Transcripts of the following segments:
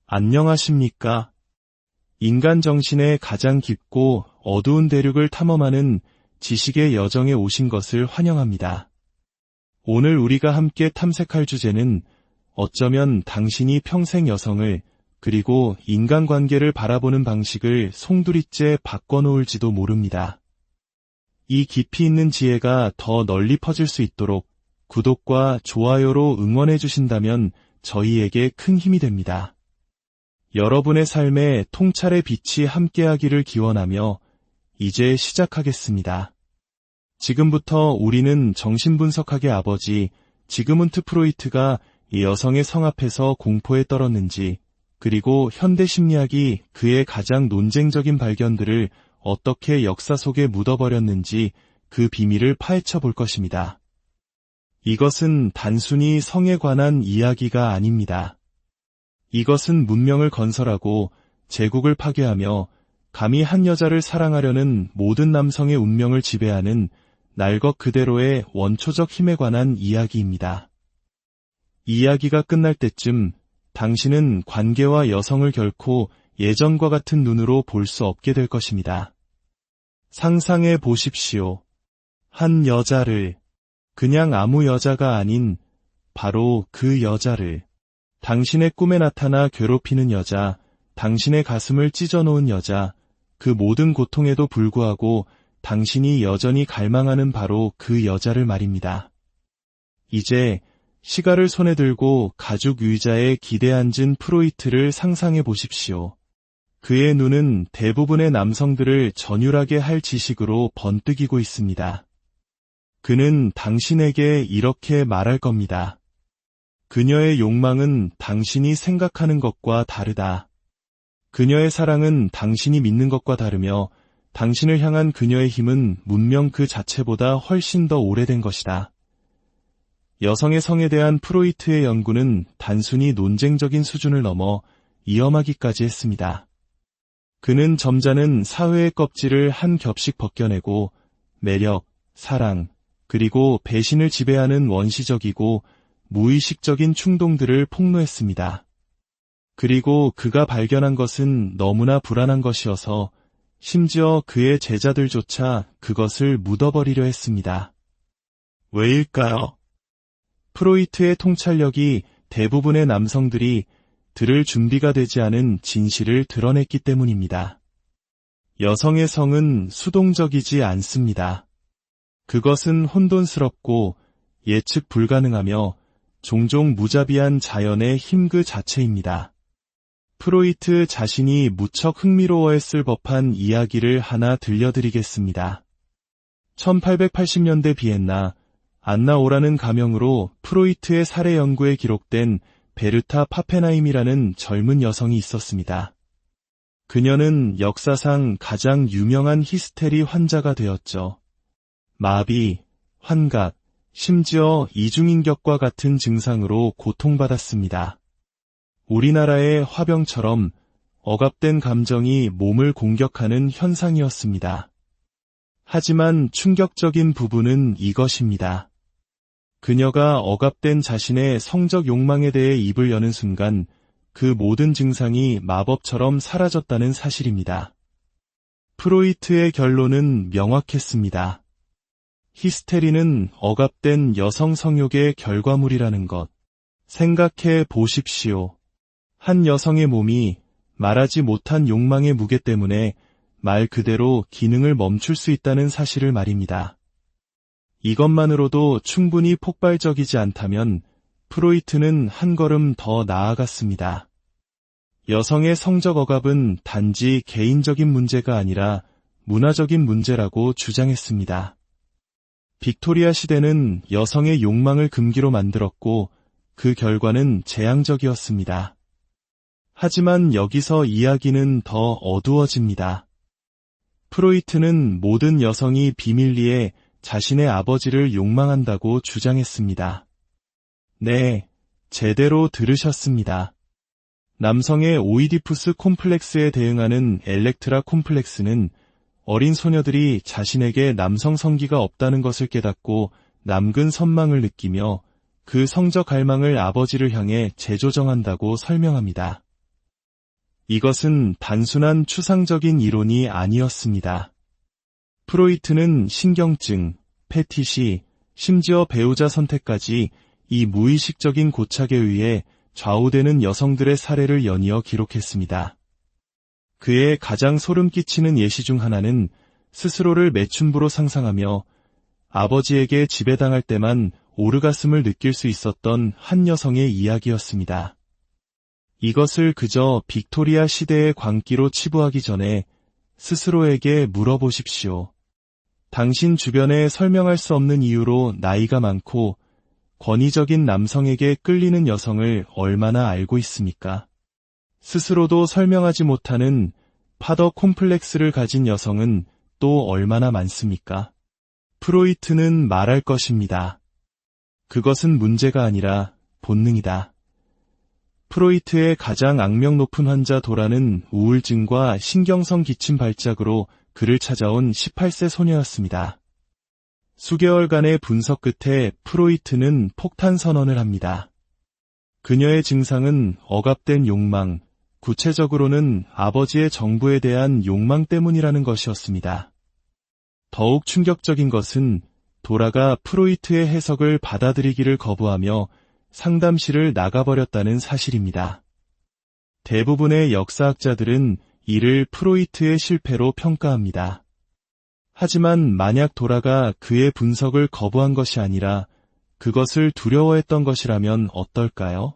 안녕하십니까? 인간 정신의 가장 깊고 어두운 대륙을 탐험하는 지식의 여정에 오신 것을 환영합니다. 오늘 우리가 함께 탐색할 주제는 어쩌면 당신이 평생 여성을 그리고 인간관계를 바라보는 방식을 송두리째 바꿔놓을지도 모릅니다. 이 깊이 있는 지혜가 더 널리 퍼질 수 있도록 구독과 좋아요로 응원해 주신다면 저희에게 큰 힘이 됩니다. 여러분의 삶에 통찰의 빛이 함께하기를 기원하며 이제 시작하겠습니다. 지금부터 우리는 정신분석학의 아버지 지그문트 프로이트가 이 여성의 성 앞에서 공포에 떨었는지, 그리고 현대 심리학이 그의 가장 논쟁적인 발견들을 어떻게 역사 속에 묻어버렸는지 그 비밀을 파헤쳐 볼 것입니다. 이것은 단순히 성에 관한 이야기가 아닙니다. 이것은 문명을 건설하고 제국을 파괴하며 감히 한 여자를 사랑하려는 모든 남성의 운명을 지배하는 날 것 그대로의 원초적 힘에 관한 이야기입니다. 이야기가 끝날 때쯤 당신은 관계와 여성을 결코 예전과 같은 눈으로 볼 수 없게 될 것입니다. 상상해 보십시오. 한 여자를, 그냥 아무 여자가 아닌 바로 그 여자를, 당신의 꿈에 나타나 괴롭히는 여자, 당신의 가슴을 찢어놓은 여자, 그 모든 고통에도 불구하고 당신이 여전히 갈망하는 바로 그 여자를 말입니다. 이제 시가를 손에 들고 가죽 의자에 기대 앉은 프로이트를 상상해 보십시오. 그의 눈은 대부분의 남성들을 전율하게 할 지식으로 번뜩이고 있습니다. 그는 당신에게 이렇게 말할 겁니다. 그녀의 욕망은 당신이 생각하는 것과 다르다. 그녀의 사랑은 당신이 믿는 것과 다르며 당신을 향한 그녀의 힘은 문명 그 자체보다 훨씬 더 오래된 것이다. 여성의 성에 대한 프로이트의 연구는 단순히 논쟁적인 수준을 넘어 위험하기까지 했습니다. 그는 점잖은 사회의 껍질을 한 겹씩 벗겨내고 매력, 사랑, 그리고 배신을 지배하는 원시적이고 무의식적인 충동들을 폭로했습니다. 그리고 그가 발견한 것은 너무나 불안한 것이어서 심지어 그의 제자들조차 그것을 묻어버리려 했습니다. 왜일까요? 프로이트의 통찰력이 대부분의 남성들이 들을 준비가 되지 않은 진실을 드러냈기 때문입니다. 여성의 성은 수동적이지 않습니다. 그것은 혼돈스럽고 예측 불가능하며 종종 무자비한 자연의 힘 그 자체입니다. 프로이트 자신이 무척 흥미로워했을 법한 이야기를 하나 들려드리겠습니다. 1880년대 비엔나, 안나 오라는 가명으로 프로이트의 살해 연구에 기록된 베르타 파페나임이라는 젊은 여성이 있었습니다. 그녀는 역사상 가장 유명한 히스테리 환자가 되었죠. 마비, 환각, 심지어 이중인격과 같은 증상으로 고통받았습니다. 우리나라의 화병처럼 억압된 감정이 몸을 공격하는 현상이었습니다. 하지만 충격적인 부분은 이것입니다. 그녀가 억압된 자신의 성적 욕망에 대해 입을 여는 순간 그 모든 증상이 마법처럼 사라졌다는 사실입니다. 프로이트의 결론은 명확했습니다. 히스테리는 억압된 여성 성욕의 결과물이라는 것. 생각해 보십시오. 한 여성의 몸이 말하지 못한 욕망의 무게 때문에 말 그대로 기능을 멈출 수 있다는 사실을 말입니다. 이것만으로도 충분히 폭발적이지 않다면 프로이트는 한 걸음 더 나아갔습니다. 여성의 성적 억압은 단지 개인적인 문제가 아니라 문화적인 문제라고 주장했습니다. 빅토리아 시대는 여성의 욕망을 금기로 만들었고 그 결과는 재앙적이었습니다. 하지만 여기서 이야기는 더 어두워집니다. 프로이트는 모든 여성이 비밀리에 자신의 아버지를 욕망한다고 주장했습니다. 네, 제대로 들으셨습니다. 남성의 오이디푸스 콤플렉스에 대응하는 엘렉트라 콤플렉스는 어린 소녀들이 자신에게 남성 성기가 없다는 것을 깨닫고 남근 선망을 느끼며 그 성적 갈망을 아버지를 향해 재조정한다고 설명합니다. 이것은 단순한 추상적인 이론이 아니었습니다. 프로이트는 신경증, 패티시, 심지어 배우자 선택까지 이 무의식적인 고착에 의해 좌우되는 여성들의 사례를 연이어 기록했습니다. 그의 가장 소름 끼치는 예시 중 하나는 스스로를 매춘부로 상상하며 아버지에게 지배당할 때만 오르가슴을 느낄 수 있었던 한 여성의 이야기였습니다. 이것을 그저 빅토리아 시대의 광기로 치부하기 전에 스스로에게 물어보십시오. 당신 주변에 설명할 수 없는 이유로 나이가 많고 권위적인 남성에게 끌리는 여성을 얼마나 알고 있습니까? 스스로도 설명하지 못하는 파더 콤플렉스를 가진 여성은 또 얼마나 많습니까? 프로이트는 말할 것입니다. 그것은 문제가 아니라 본능이다. 프로이트의 가장 악명 높은 환자 도라는 우울증과 신경성 기침 발작으로 그를 찾아온 18세 소녀였습니다. 수개월간의 분석 끝에 프로이트는 폭탄 선언을 합니다. 그녀의 증상은 억압된 욕망, 구체적으로는 아버지의 정부에 대한 욕망 때문이라는 것이었습니다. 더욱 충격적인 것은 도라가 프로이트의 해석을 받아들이기를 거부하며 상담실을 나가버렸다는 사실입니다. 대부분의 역사학자들은 이를 프로이트의 실패로 평가합니다. 하지만 만약 도라가 그의 분석을 거부한 것이 아니라 그것을 두려워했던 것이라면 어떨까요?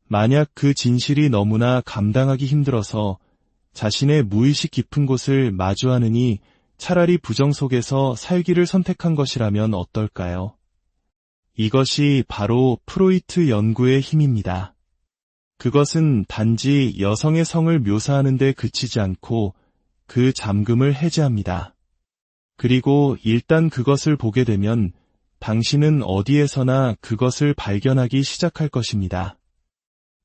만약 그 진실이 너무나 감당하기 힘들어서 자신의 무의식 깊은 곳을 마주하느니 차라리 부정 속에서 살기를 선택한 것이라면 어떨까요? 이것이 바로 프로이트 연구의 힘입니다. 그것은 단지 여성의 성을 묘사하는 데 그치지 않고 그 잠금을 해제합니다. 그리고 일단 그것을 보게 되면 당신은 어디에서나 그것을 발견하기 시작할 것입니다.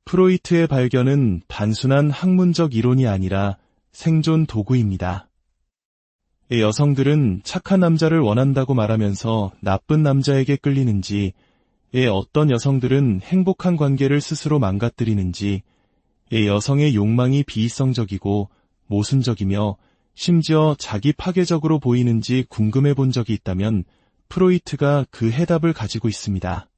프로이트의 발견은 단순한 학문적 이론이 아니라 생존 도구입니다. 여성들은 착한 남자를 원한다고 말하면서 나쁜 남자에게 끌리는지, 어떤 여성들은 행복한 관계를 스스로 망가뜨리는지, 여성의 욕망이 비이성적이고 모순적이며 심지어 자기 파괴적으로 보이는지 궁금해 본 적이 있다면 프로이트가 그 해답을 가지고 있습니다.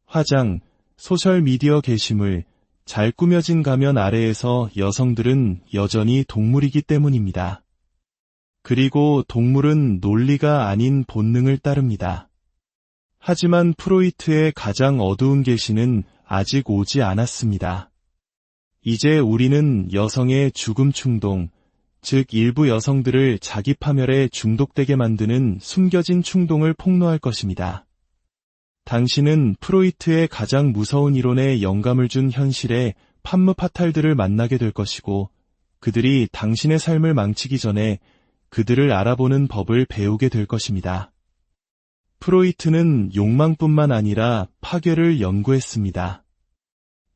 화장, 소셜미디어 게시물, 잘 꾸며진 가면 아래에서 여성들은 여전히 동물이기 때문입니다. 그리고 동물은 논리가 아닌 본능을 따릅니다. 하지만 프로이트의 가장 어두운 계시는 아직 오지 않았습니다. 이제 우리는 여성의 죽음 충동, 즉 일부 여성들을 자기 파멸에 중독되게 만드는 숨겨진 충동을 폭로할 것입니다. 당신은 프로이트의 가장 무서운 이론에 영감을 준 현실의 판무 파탈들을 만나게 될 것이고 그들이 당신의 삶을 망치기 전에 그들을 알아보는 법을 배우게 될 것입니다. 프로이트는 욕망뿐만 아니라 파괴를 연구했습니다.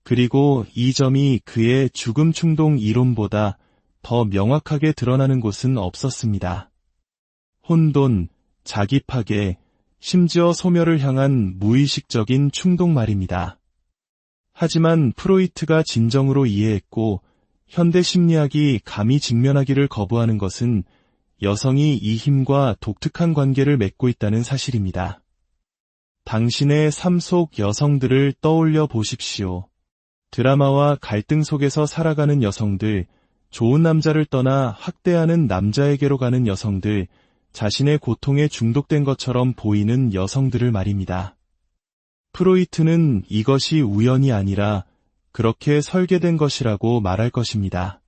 그리고 이 점이 그의 죽음 충동 이론보다 더 명확하게 드러나는 곳은 없었습니다. 혼돈, 자기 파괴, 심지어 소멸을 향한 무의식적인 충동 말입니다. 하지만 프로이트가 진정으로 이해했고 현대 심리학이 감히 직면하기를 거부하는 것은 여성이 이 힘과 독특한 관계를 맺고 있다는 사실입니다. 당신의 삶 속 여성들을 떠올려 보십시오. 드라마와 갈등 속에서 살아가는 여성들, 좋은 남자를 떠나 학대하는 남자에게로 가는 여성들, 자신의 고통에 중독된 것처럼 보이는 여성들을 말입니다. 프로이트는 이것이 우연이 아니라 그렇게 설계된 것이라고 말할 것입니다.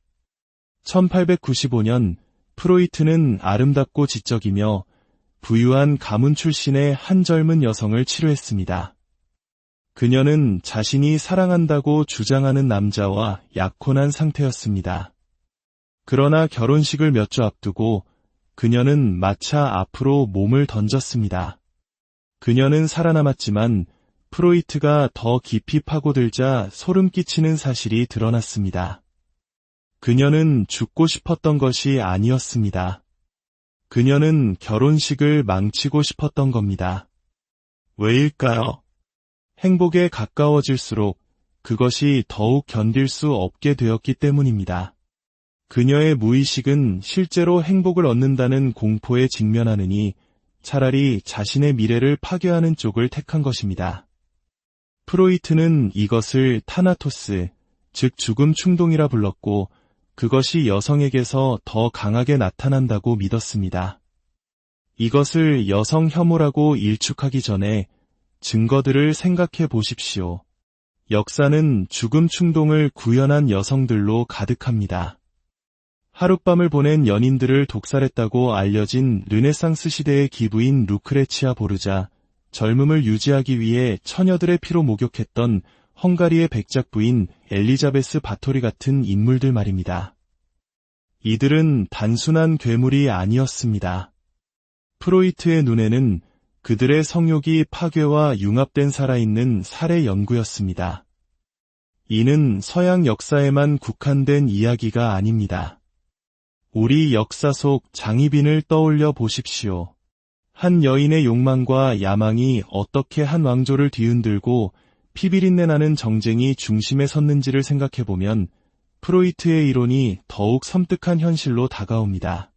1895년 프로이트는 아름답고 지적이며 부유한 가문 출신의 한 젊은 여성을 치료했습니다. 그녀는 자신이 사랑한다고 주장하는 남자와 약혼한 상태였습니다. 그러나 결혼식을 몇 주 앞두고 그녀는 마차 앞으로 몸을 던졌습니다. 그녀는 살아남았지만 프로이트가 더 깊이 파고들자 소름 끼치는 사실이 드러났습니다. 그녀는 죽고 싶었던 것이 아니었습니다. 그녀는 결혼식을 망치고 싶었던 겁니다. 왜일까요? 행복에 가까워질수록 그것이 더욱 견딜 수 없게 되었기 때문입니다. 그녀의 무의식은 실제로 행복을 얻는다는 공포에 직면하느니 차라리 자신의 미래를 파괴하는 쪽을 택한 것입니다. 프로이트는 이것을 타나토스, 즉 죽음 충동이라 불렀고 그것이 여성에게서 더 강하게 나타난다고 믿었습니다. 이것을 여성 혐오라고 일축하기 전에 증거들을 생각해 보십시오. 역사는 죽음 충동을 구현한 여성들로 가득합니다. 하룻밤을 보낸 연인들을 독살했다고 알려진 르네상스 시대의 기부인 루크레치아 보르자, 젊음을 유지하기 위해 처녀들의 피로 목욕했던 헝가리의 백작 부인 엘리자베스 바토리 같은 인물들 말입니다. 이들은 단순한 괴물이 아니었습니다. 프로이트의 눈에는 그들의 성욕이 파괴와 융합된 살아있는 살해 연구였습니다. 이는 서양 역사에만 국한된 이야기가 아닙니다. 우리 역사 속 장희빈을 떠올려 보십시오. 한 여인의 욕망과 야망이 어떻게 한 왕조를 뒤흔들고 피비린내 나는 정쟁이 중심에 섰는지를 생각해보면 프로이트의 이론이 더욱 섬뜩한 현실로 다가옵니다.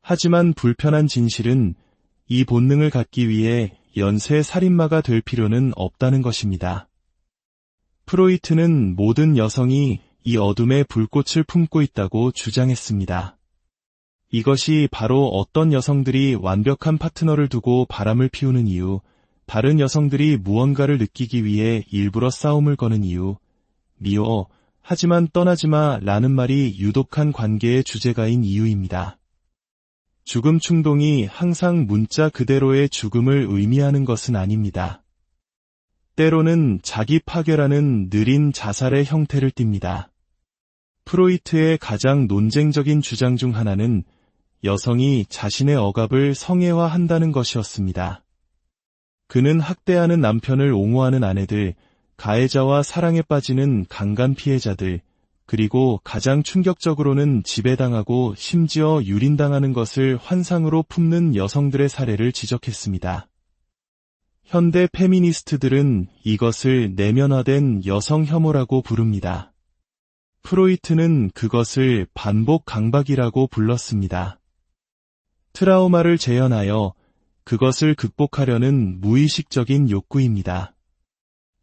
하지만 불편한 진실은 이 본능을 갖기 위해 연쇄 살인마가 될 필요는 없다는 것입니다. 프로이트는 모든 여성이 이 어둠의 불꽃을 품고 있다고 주장했습니다. 이것이 바로 어떤 여성들이 완벽한 파트너를 두고 바람을 피우는 이유, 다른 여성들이 무언가를 느끼기 위해 일부러 싸움을 거는 이유, 미워, 하지만 떠나지마 라는 말이 유독한 관계의 주제가인 이유입니다. 죽음 충동이 항상 문자 그대로의 죽음을 의미하는 것은 아닙니다. 때로는 자기 파괴라는 느린 자살의 형태를 띱니다. 프로이트의 가장 논쟁적인 주장 중 하나는 여성이 자신의 억압을 성애화한다는 것이었습니다. 그는 학대하는 남편을 옹호하는 아내들, 가해자와 사랑에 빠지는 강간 피해자들, 그리고 가장 충격적으로는 지배당하고 심지어 유린당하는 것을 환상으로 품는 여성들의 사례를 지적했습니다. 현대 페미니스트들은 이것을 내면화된 여성 혐오라고 부릅니다. 프로이트는 그것을 반복 강박이라고 불렀습니다. 트라우마를 재현하여 그것을 극복하려는 무의식적인 욕구입니다.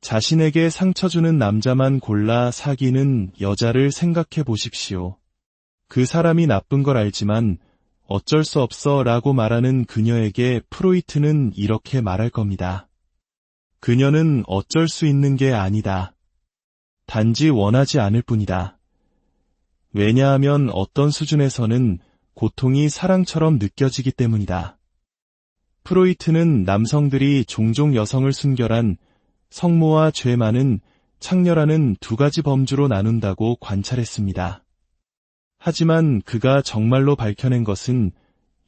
자신에게 상처 주는 남자만 골라 사귀는 여자를 생각해 보십시오. 그 사람이 나쁜 걸 알지만 어쩔 수 없어 라고 말하는 그녀에게 프로이트는 이렇게 말할 겁니다. 그녀는 어쩔 수 있는 게 아니다. 단지 원하지 않을 뿐이다. 왜냐하면 어떤 수준에서는 고통이 사랑처럼 느껴지기 때문이다. 프로이트는 남성들이 종종 여성을 순결한 성모와 죄 많은 창녀라는 두 가지 범주로 나눈다고 관찰했습니다. 하지만 그가 정말로 밝혀낸 것은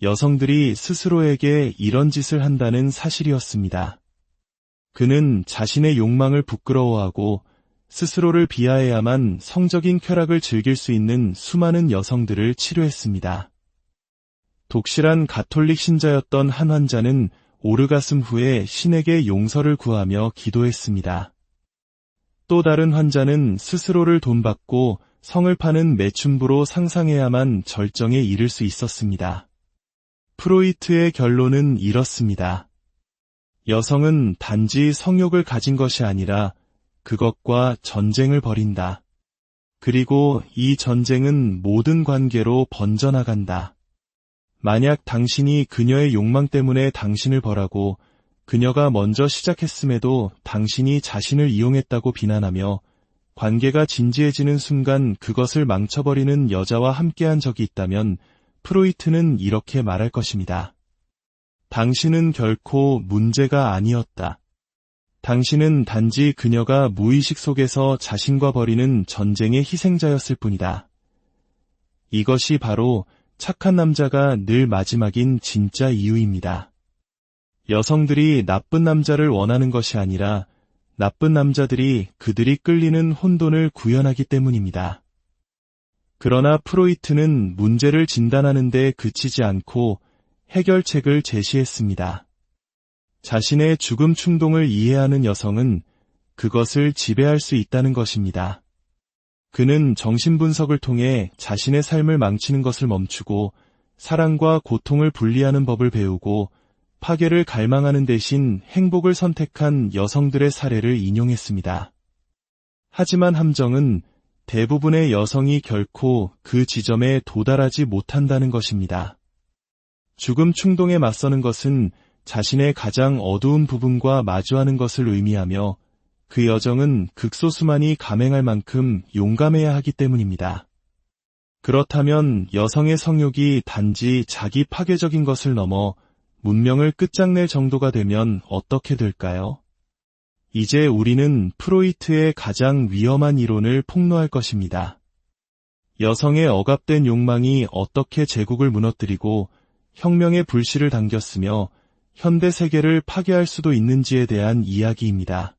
여성들이 스스로에게 이런 짓을 한다는 사실이었습니다. 그는 자신의 욕망을 부끄러워하고 스스로를 비하해야만 성적인 쾌락을 즐길 수 있는 수많은 여성들을 치료했습니다. 독실한 가톨릭 신자였던 한 환자는 오르가슴 후에 신에게 용서를 구하며 기도했습니다. 또 다른 환자는 스스로를 돈받고 성을 파는 매춘부로 상상해야만 절정에 이를 수 있었습니다. 프로이트의 결론은 이렇습니다. 여성은 단지 성욕을 가진 것이 아니라 그것과 전쟁을 벌인다. 그리고 이 전쟁은 모든 관계로 번져나간다. 만약 당신이 그녀의 욕망 때문에 당신을 벌하고 그녀가 먼저 시작했음에도 당신이 자신을 이용했다고 비난하며 관계가 진지해지는 순간 그것을 망쳐버리는 여자와 함께한 적이 있다면 프로이트는 이렇게 말할 것입니다. 당신은 결코 문제가 아니었다. 당신은 단지 그녀가 무의식 속에서 자신과 벌이는 전쟁의 희생자였을 뿐이다. 이것이 바로 착한 남자가 늘 마지막인 진짜 이유입니다. 여성들이 나쁜 남자를 원하는 것이 아니라 나쁜 남자들이 그들이 끌리는 혼돈을 구현하기 때문입니다. 그러나 프로이트는 문제를 진단하는 데 그치지 않고 해결책을 제시했습니다. 자신의 죽음 충동을 이해하는 여성은 그것을 지배할 수 있다는 것입니다. 그는 정신분석을 통해 자신의 삶을 망치는 것을 멈추고 사랑과 고통을 분리하는 법을 배우고 파괴를 갈망하는 대신 행복을 선택한 여성들의 사례를 인용했습니다. 하지만 함정은 대부분의 여성이 결코 그 지점에 도달하지 못한다는 것입니다. 죽음 충동에 맞서는 것은 자신의 가장 어두운 부분과 마주하는 것을 의미하며 그 여정은 극소수만이 감행할 만큼 용감해야 하기 때문입니다. 그렇다면 여성의 성욕이 단지 자기 파괴적인 것을 넘어 문명을 끝장낼 정도가 되면 어떻게 될까요? 이제 우리는 프로이트의 가장 위험한 이론을 폭로할 것입니다. 여성의 억압된 욕망이 어떻게 제국을 무너뜨리고 혁명의 불씨를 당겼으며 현대 세계를 파괴할 수도 있는지에 대한 이야기입니다.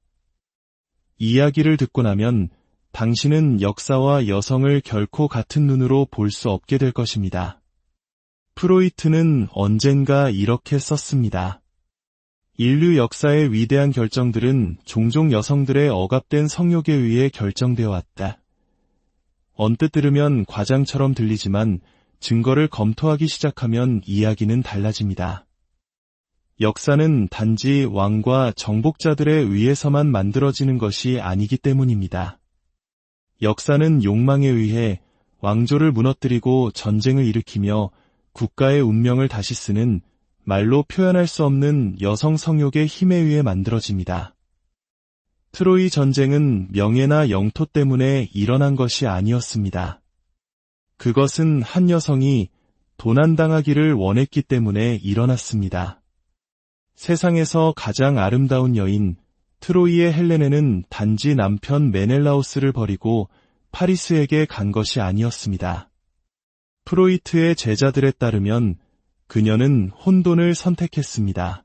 이야기를 듣고 나면 당신은 역사와 여성을 결코 같은 눈으로 볼 수 없게 될 것입니다. 프로이트는 언젠가 이렇게 썼습니다. 인류 역사의 위대한 결정들은 종종 여성들의 억압된 성욕에 의해 결정되어 왔다. 언뜻 들으면 과장처럼 들리지만 증거를 검토하기 시작하면 이야기는 달라집니다. 역사는 단지 왕과 정복자들에 의해서만 만들어지는 것이 아니기 때문입니다. 역사는 욕망에 의해 왕조를 무너뜨리고 전쟁을 일으키며 국가의 운명을 다시 쓰는 말로 표현할 수 없는 여성 성욕의 힘에 의해 만들어집니다. 트로이 전쟁은 명예나 영토 때문에 일어난 것이 아니었습니다. 그것은 한 여성이 도난당하기를 원했기 때문에 일어났습니다. 세상에서 가장 아름다운 여인 트로이의 헬레네는 단지 남편 메넬라오스를 버리고 파리스에게 간 것이 아니었습니다. 프로이트의 제자들에 따르면 그녀는 혼돈을 선택했습니다.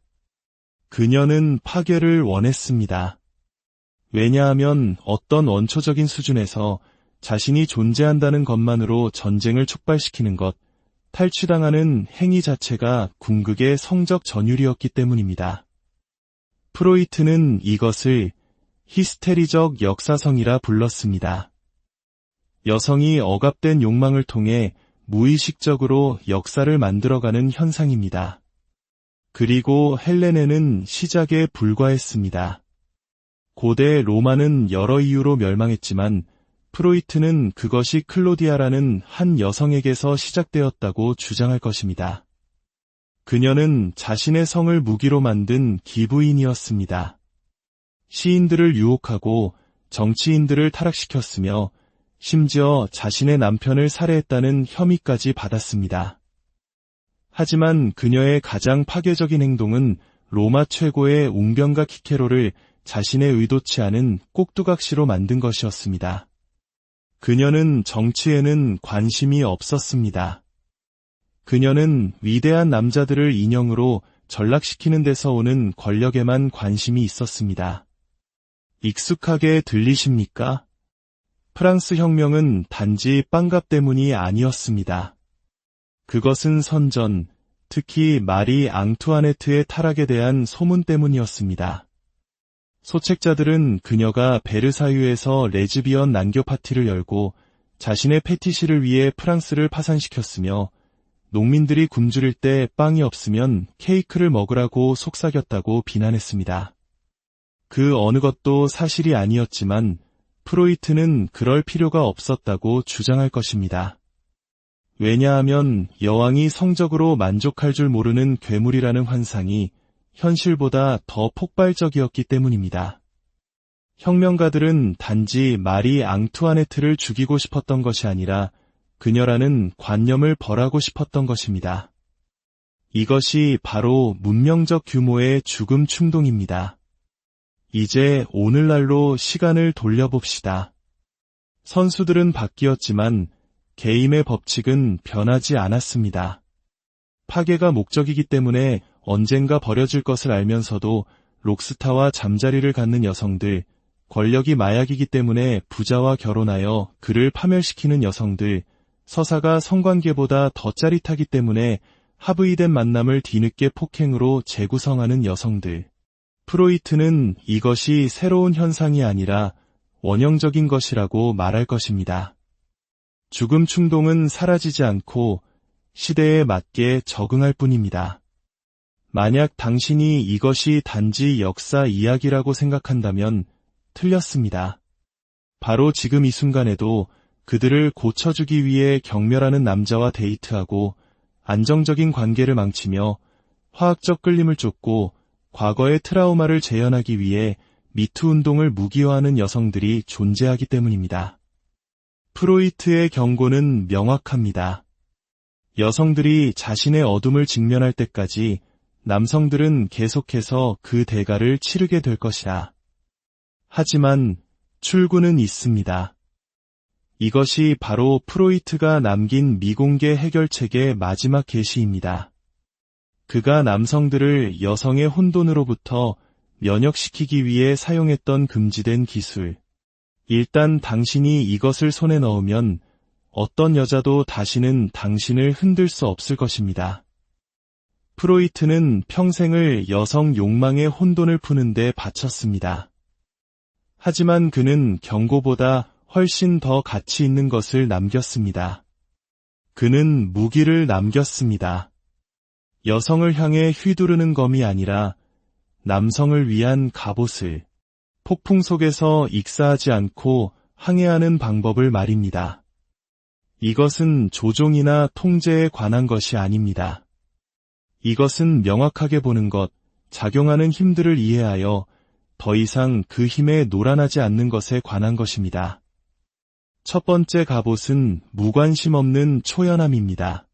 그녀는 파괴를 원했습니다. 왜냐하면 어떤 원초적인 수준에서 자신이 존재한다는 것만으로 전쟁을 촉발시키는 것, 탈취당하는 행위 자체가 궁극의 성적 전율이었기 때문입니다. 프로이트는 이것을 히스테리적 역사성이라 불렀습니다. 여성이 억압된 욕망을 통해 무의식적으로 역사를 만들어가는 현상입니다. 그리고 헬레네는 시작에 불과했습니다. 고대 로마는 여러 이유로 멸망했지만 프로이트는 그것이 클로디아라는 한 여성에게서 시작되었다고 주장할 것입니다. 그녀는 자신의 성을 무기로 만든 기부인이었습니다. 시인들을 유혹하고 정치인들을 타락시켰으며 심지어 자신의 남편을 살해했다는 혐의까지 받았습니다. 하지만 그녀의 가장 파괴적인 행동은 로마 최고의 웅변가 키케로를 자신의 의도치 않은 꼭두각시로 만든 것이었습니다. 그녀는 정치에는 관심이 없었습니다. 그녀는 위대한 남자들을 인형으로 전락시키는 데서 오는 권력에만 관심이 있었습니다. 익숙하게 들리십니까? 프랑스 혁명은 단지 빵값 때문이 아니었습니다. 그것은 선전, 특히 마리 앙투아네트의 타락에 대한 소문 때문이었습니다. 소책자들은 그녀가 베르사유에서 레즈비언 난교 파티를 열고 자신의 패티시를 위해 프랑스를 파산시켰으며 농민들이 굶주릴 때 빵이 없으면 케이크를 먹으라고 속삭였다고 비난했습니다. 그 어느 것도 사실이 아니었지만 프로이트는 그럴 필요가 없었다고 주장할 것입니다. 왜냐하면 여왕이 성적으로 만족할 줄 모르는 괴물이라는 환상이 현실보다 더 폭발적이었기 때문입니다. 혁명가들은 단지 마리 앙투아네트를 죽이고 싶었던 것이 아니라 그녀라는 관념을 벌하고 싶었던 것입니다. 이것이 바로 문명적 규모의 죽음 충동입니다. 이제 오늘날로 시간을 돌려봅시다. 선수들은 바뀌었지만 게임의 법칙은 변하지 않았습니다. 파괴가 목적이기 때문에 언젠가 버려질 것을 알면서도 록스타와 잠자리를 갖는 여성들, 권력이 마약이기 때문에 부자와 결혼하여 그를 파멸시키는 여성들, 서사가 성관계보다 더 짜릿하기 때문에 합의된 만남을 뒤늦게 폭행으로 재구성하는 여성들, 프로이트는 이것이 새로운 현상이 아니라 원형적인 것이라고 말할 것입니다. 죽음 충동은 사라지지 않고 시대에 맞게 적응할 뿐입니다. 만약 당신이 이것이 단지 역사 이야기라고 생각한다면 틀렸습니다. 바로 지금 이 순간에도 그들을 고쳐주기 위해 경멸하는 남자와 데이트하고 안정적인 관계를 망치며 화학적 끌림을 쫓고 과거의 트라우마를 재현하기 위해 미투 운동을 무기화하는 여성들이 존재하기 때문입니다. 프로이트의 경고는 명확합니다. 여성들이 자신의 어둠을 직면할 때까지 남성들은 계속해서 그 대가를 치르게 될 것이다. 하지만 출구는 있습니다. 이것이 바로 프로이트가 남긴 미공개 해결책의 마지막 계시입니다. 그가 남성들을 여성의 혼돈으로부터 면역시키기 위해 사용했던 금지된 기술. 일단 당신이 이것을 손에 넣으면 어떤 여자도 다시는 당신을 흔들 수 없을 것입니다. 프로이트는 평생을 여성 욕망의 혼돈을 푸는 데 바쳤습니다. 하지만 그는 경고보다 훨씬 더 가치 있는 것을 남겼습니다. 그는 무기를 남겼습니다. 여성을 향해 휘두르는 검이 아니라 남성을 위한 갑옷을, 폭풍 속에서 익사하지 않고 항해하는 방법을 말입니다. 이것은 조종이나 통제에 관한 것이 아닙니다. 이것은 명확하게 보는 것, 작용하는 힘들을 이해하여 더 이상 그 힘에 놀아나지 않는 것에 관한 것입니다. 첫 번째 갑옷은 무관심 없는 초연함입니다.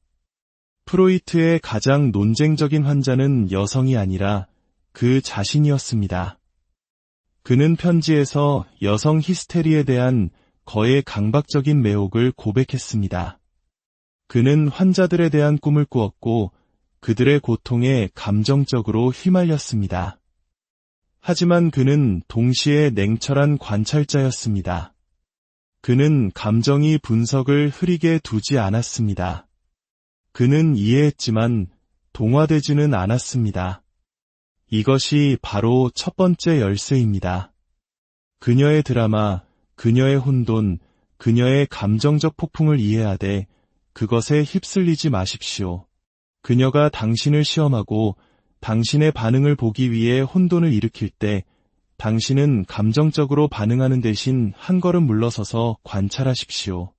프로이트의 가장 논쟁적인 환자는 여성이 아니라 그 자신이었습니다. 그는 편지에서 여성 히스테리에 대한 거의 강박적인 매혹을 고백했습니다. 그는 환자들에 대한 꿈을 꾸었고 그들의 고통에 감정적으로 휘말렸습니다. 하지만 그는 동시에 냉철한 관찰자였습니다. 그는 감정이 분석을 흐리게 두지 않았습니다. 그는 이해했지만 동화되지는 않았습니다. 이것이 바로 첫 번째 열쇠입니다. 그녀의 드라마, 그녀의 혼돈, 그녀의 감정적 폭풍을 이해하되 그것에 휩쓸리지 마십시오. 그녀가 당신을 시험하고 당신의 반응을 보기 위해 혼돈을 일으킬 때 당신은 감정적으로 반응하는 대신 한 걸음 물러서서 관찰하십시오.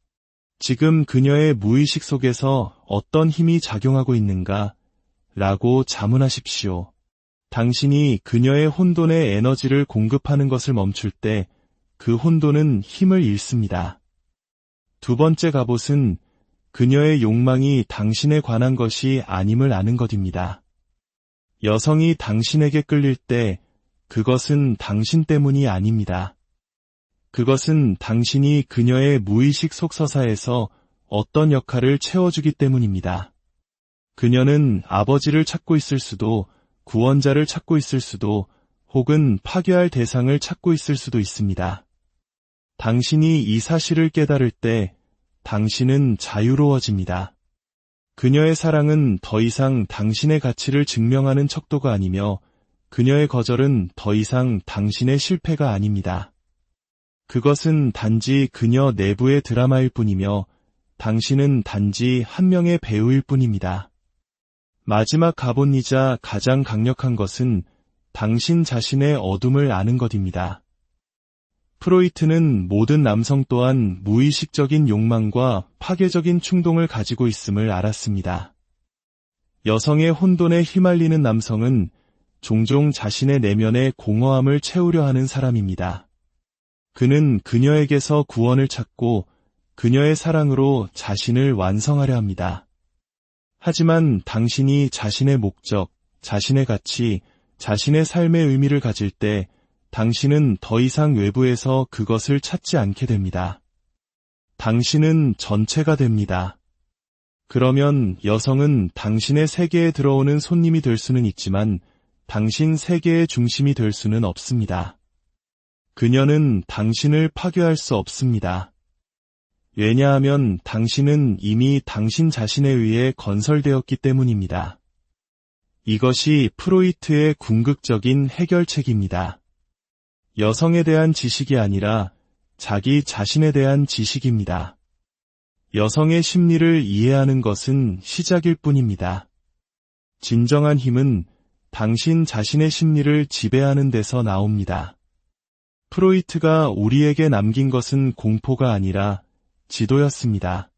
지금 그녀의 무의식 속에서 어떤 힘이 작용하고 있는가? 라고 자문하십시오. 당신이 그녀의 혼돈에 에너지를 공급하는 것을 멈출 때 그 혼돈은 힘을 잃습니다. 두 번째 갑옷은 그녀의 욕망이 당신에 관한 것이 아님을 아는 것입니다. 여성이 당신에게 끌릴 때 그것은 당신 때문이 아닙니다. 그것은 당신이 그녀의 무의식 속서사에서 어떤 역할을 채워주기 때문입니다. 그녀는 아버지를 찾고 있을 수도, 구원자를 찾고 있을 수도, 혹은 파괴할 대상을 찾고 있을 수도 있습니다. 당신이 이 사실을 깨달을 때 당신은 자유로워집니다. 그녀의 사랑은 더 이상 당신의 가치를 증명하는 척도가 아니며 그녀의 거절은 더 이상 당신의 실패가 아닙니다. 그것은 단지 그녀 내부의 드라마일 뿐이며 당신은 단지 한 명의 배우일 뿐입니다. 마지막 갑옷이자 가장 강력한 것은 당신 자신의 어둠을 아는 것입니다. 프로이트는 모든 남성 또한 무의식적인 욕망과 파괴적인 충동을 가지고 있음을 알았습니다. 여성의 혼돈에 휘말리는 남성은 종종 자신의 내면의 공허함을 채우려 하는 사람입니다. 그는 그녀에게서 구원을 찾고 그녀의 사랑으로 자신을 완성하려 합니다. 하지만 당신이 자신의 목적, 자신의 가치, 자신의 삶의 의미를 가질 때 당신은 더 이상 외부에서 그것을 찾지 않게 됩니다. 당신은 전체가 됩니다. 그러면 여성은 당신의 세계에 들어오는 손님이 될 수는 있지만 당신 세계의 중심이 될 수는 없습니다. 그녀는 당신을 파괴할 수 없습니다. 왜냐하면 당신은 이미 당신 자신에 의해 건설되었기 때문입니다. 이것이 프로이트의 궁극적인 해결책입니다. 여성에 대한 지식이 아니라 자기 자신에 대한 지식입니다. 여성의 심리를 이해하는 것은 시작일 뿐입니다. 진정한 힘은 당신 자신의 심리를 지배하는 데서 나옵니다. 프로이트가 우리에게 남긴 것은 공포가 아니라 지도였습니다.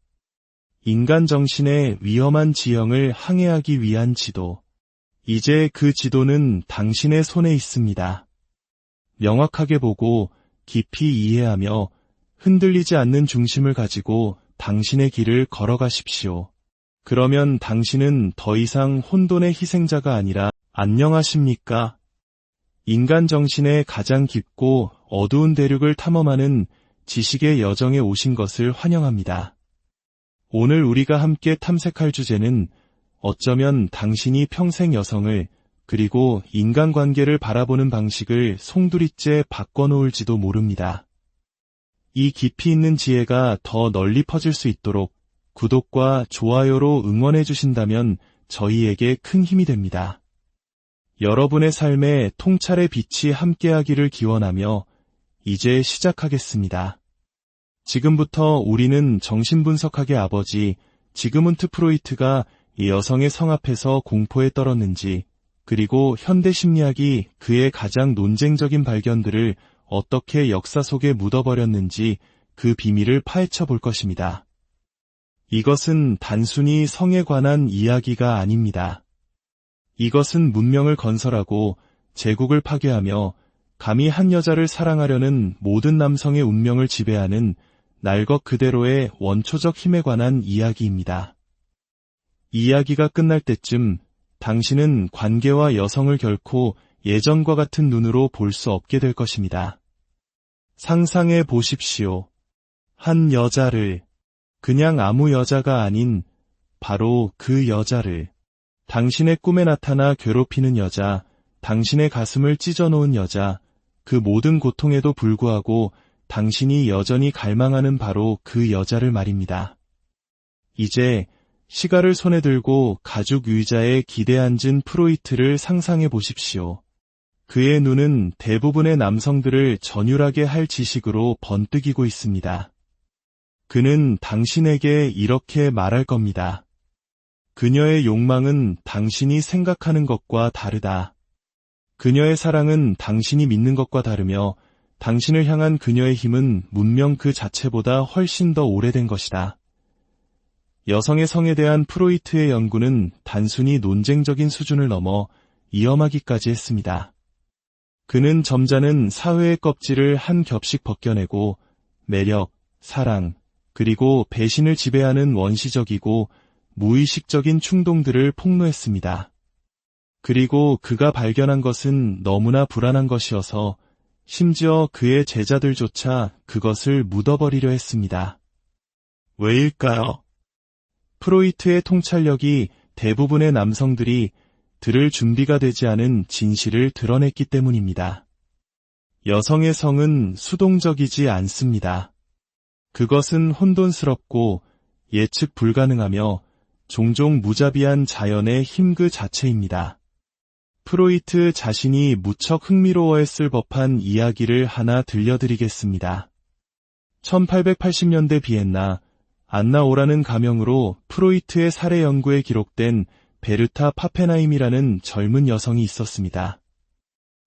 인간 정신의 위험한 지형을 항해하기 위한 지도. 이제 그 지도는 당신의 손에 있습니다. 명확하게 보고 깊이 이해하며 흔들리지 않는 중심을 가지고 당신의 길을 걸어가십시오. 그러면 당신은 더 이상 혼돈의 희생자가 아니라 안녕하십니까? 인간 정신의 가장 깊고 어두운 대륙을 탐험하는 지식의 여정에 오신 것을 환영합니다. 오늘 우리가 함께 탐색할 주제는 어쩌면 당신이 평생 여성을 그리고 인간관계를 바라보는 방식을 송두리째 바꿔놓을지도 모릅니다. 이 깊이 있는 지혜가 더 널리 퍼질 수 있도록 구독과 좋아요로 응원해 주신다면 저희에게 큰 힘이 됩니다. 여러분의 삶에 통찰의 빛이 함께하기를 기원하며 이제 시작하겠습니다. 지금부터 우리는 정신분석학의 아버지 지그문트 프로이트가 이 여성의 성 앞에서 공포에 떨었는지, 그리고 현대 심리학이 그의 가장 논쟁적인 발견들을 어떻게 역사 속에 묻어버렸는지 그 비밀을 파헤쳐 볼 것입니다. 이것은 단순히 성에 관한 이야기가 아닙니다. 이것은 문명을 건설하고 제국을 파괴하며 감히 한 여자를 사랑하려는 모든 남성의 운명을 지배하는 날 것 그대로의 원초적 힘에 관한 이야기입니다. 이야기가 끝날 때쯤 당신은 관계와 여성을 결코 예전과 같은 눈으로 볼 수 없게 될 것입니다. 상상해 보십시오. 한 여자를, 그냥 아무 여자가 아닌 바로 그 여자를, 당신의 꿈에 나타나 괴롭히는 여자, 당신의 가슴을 찢어놓은 여자, 그 모든 고통에도 불구하고 당신이 여전히 갈망하는 바로 그 여자를 말입니다. 이제 시가를 손에 들고 가죽 의자에 기대 앉은 프로이트를 상상해 보십시오. 그의 눈은 대부분의 남성들을 전율하게 할 지식으로 번뜩이고 있습니다. 그는 당신에게 이렇게 말할 겁니다. 그녀의 욕망은 당신이 생각하는 것과 다르다. 그녀의 사랑은 당신이 믿는 것과 다르며 당신을 향한 그녀의 힘은 문명 그 자체보다 훨씬 더 오래된 것이다. 여성의 성에 대한 프로이트의 연구는 단순히 논쟁적인 수준을 넘어 위험하기까지 했습니다. 그는 점잖은 사회의 껍질을 한 겹씩 벗겨내고 매력, 사랑, 그리고 배신을 지배하는 원시적이고 무의식적인 충동들을 폭로했습니다. 그리고 그가 발견한 것은 너무나 불안한 것이어서 심지어 그의 제자들조차 그것을 묻어버리려 했습니다. 왜일까요? 프로이트의 통찰력이 대부분의 남성들이 들을 준비가 되지 않은 진실을 드러냈기 때문입니다. 여성의 성은 수동적이지 않습니다. 그것은 혼돈스럽고 예측 불가능하며 종종 무자비한 자연의 힘 그 자체입니다. 프로이트 자신이 무척 흥미로워했을 법한 이야기를 하나 들려드리겠습니다. 1880년대 비엔나, 안나 오라는 가명으로 프로이트의 살해 연구에 기록된 베르타 파페나임이라는 젊은 여성이 있었습니다.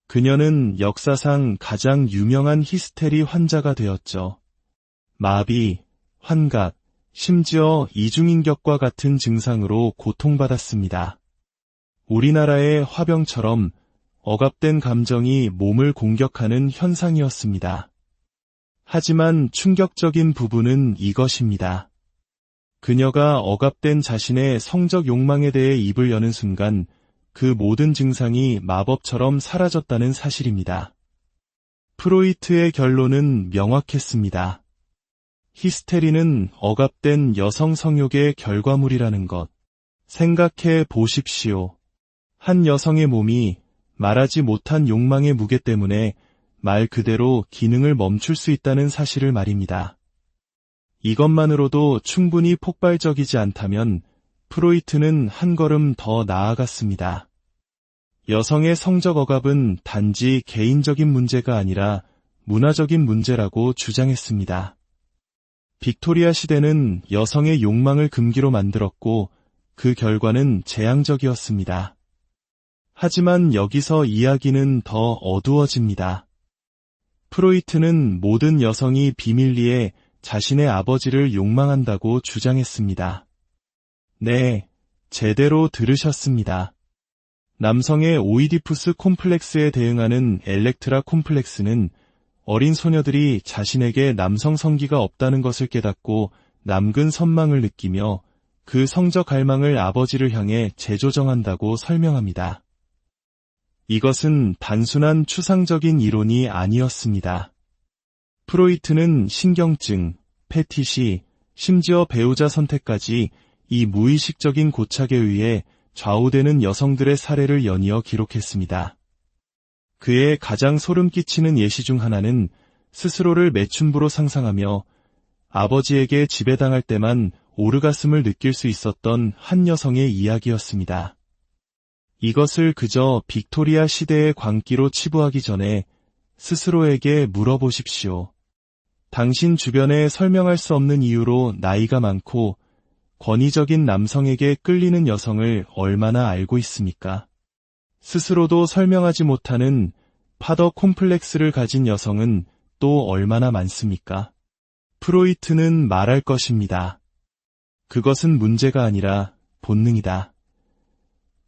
그녀는 역사상 가장 유명한 히스테리 환자가 되었죠. 마비, 환각, 심지어 이중인격과 같은 증상으로 고통받았습니다. 우리나라의 화병처럼 억압된 감정이 몸을 공격하는 현상이었습니다. 하지만 충격적인 부분은 이것입니다. 그녀가 억압된 자신의 성적 욕망에 대해 입을 여는 순간 그 모든 증상이 마법처럼 사라졌다는 사실입니다. 프로이트의 결론은 명확했습니다. 히스테리는 억압된 여성 성욕의 결과물이라는 것. 생각해 보십시오. 한 여성의 몸이 말하지 못한 욕망의 무게 때문에 말 그대로 기능을 멈출 수 있다는 사실을 말입니다. 이것만으로도 충분히 폭발적이지 않다면 프로이트는 한 걸음 더 나아갔습니다. 여성의 성적 억압은 단지 개인적인 문제가 아니라 문화적인 문제라고 주장했습니다. 빅토리아 시대는 여성의 욕망을 금기로 만들었고 그 결과는 재앙적이었습니다. 하지만 여기서 이야기는 더 어두워집니다. 프로이트는 모든 여성이 비밀리에 자신의 아버지를 욕망한다고 주장했습니다. 네, 제대로 들으셨습니다. 남성의 오이디푸스 콤플렉스에 대응하는 엘렉트라 콤플렉스는 어린 소녀들이 자신에게 남성 성기가 없다는 것을 깨닫고 남근 선망을 느끼며 그 성적 갈망을 아버지를 향해 재조정한다고 설명합니다. 이것은 단순한 추상적인 이론이 아니었습니다. 프로이트는 신경증, 패티시, 심지어 배우자 선택까지 이 무의식적인 고착에 의해 좌우되는 여성들의 사례를 연이어 기록했습니다. 그의 가장 소름 끼치는 예시 중 하나는 스스로를 매춘부로 상상하며 아버지에게 지배당할 때만 오르가슴을 느낄 수 있었던 한 여성의 이야기였습니다. 이것을 그저 빅토리아 시대의 광기로 치부하기 전에 스스로에게 물어보십시오. 당신 주변에 설명할 수 없는 이유로 나이가 많고 권위적인 남성에게 끌리는 여성을 얼마나 알고 있습니까? 스스로도 설명하지 못하는 파더 콤플렉스를 가진 여성은 또 얼마나 많습니까? 프로이트는 말할 것입니다. 그것은 문제가 아니라 본능이다.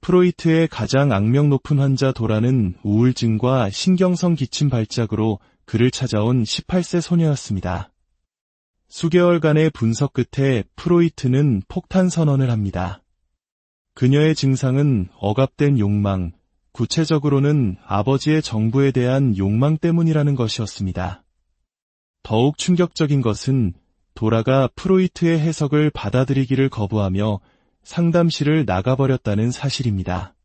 프로이트의 가장 악명 높은 환자 도라는 우울증과 신경성 기침 발작으로 그를 찾아온 18세 소녀였습니다. 수개월간의 분석 끝에 프로이트는 폭탄 선언을 합니다. 그녀의 증상은 억압된 욕망, 구체적으로는 아버지의 정부에 대한 욕망 때문이라는 것이었습니다. 더욱 충격적인 것은 도라가 프로이트의 해석을 받아들이기를 거부하며 상담실을 나가버렸다는 사실입니다.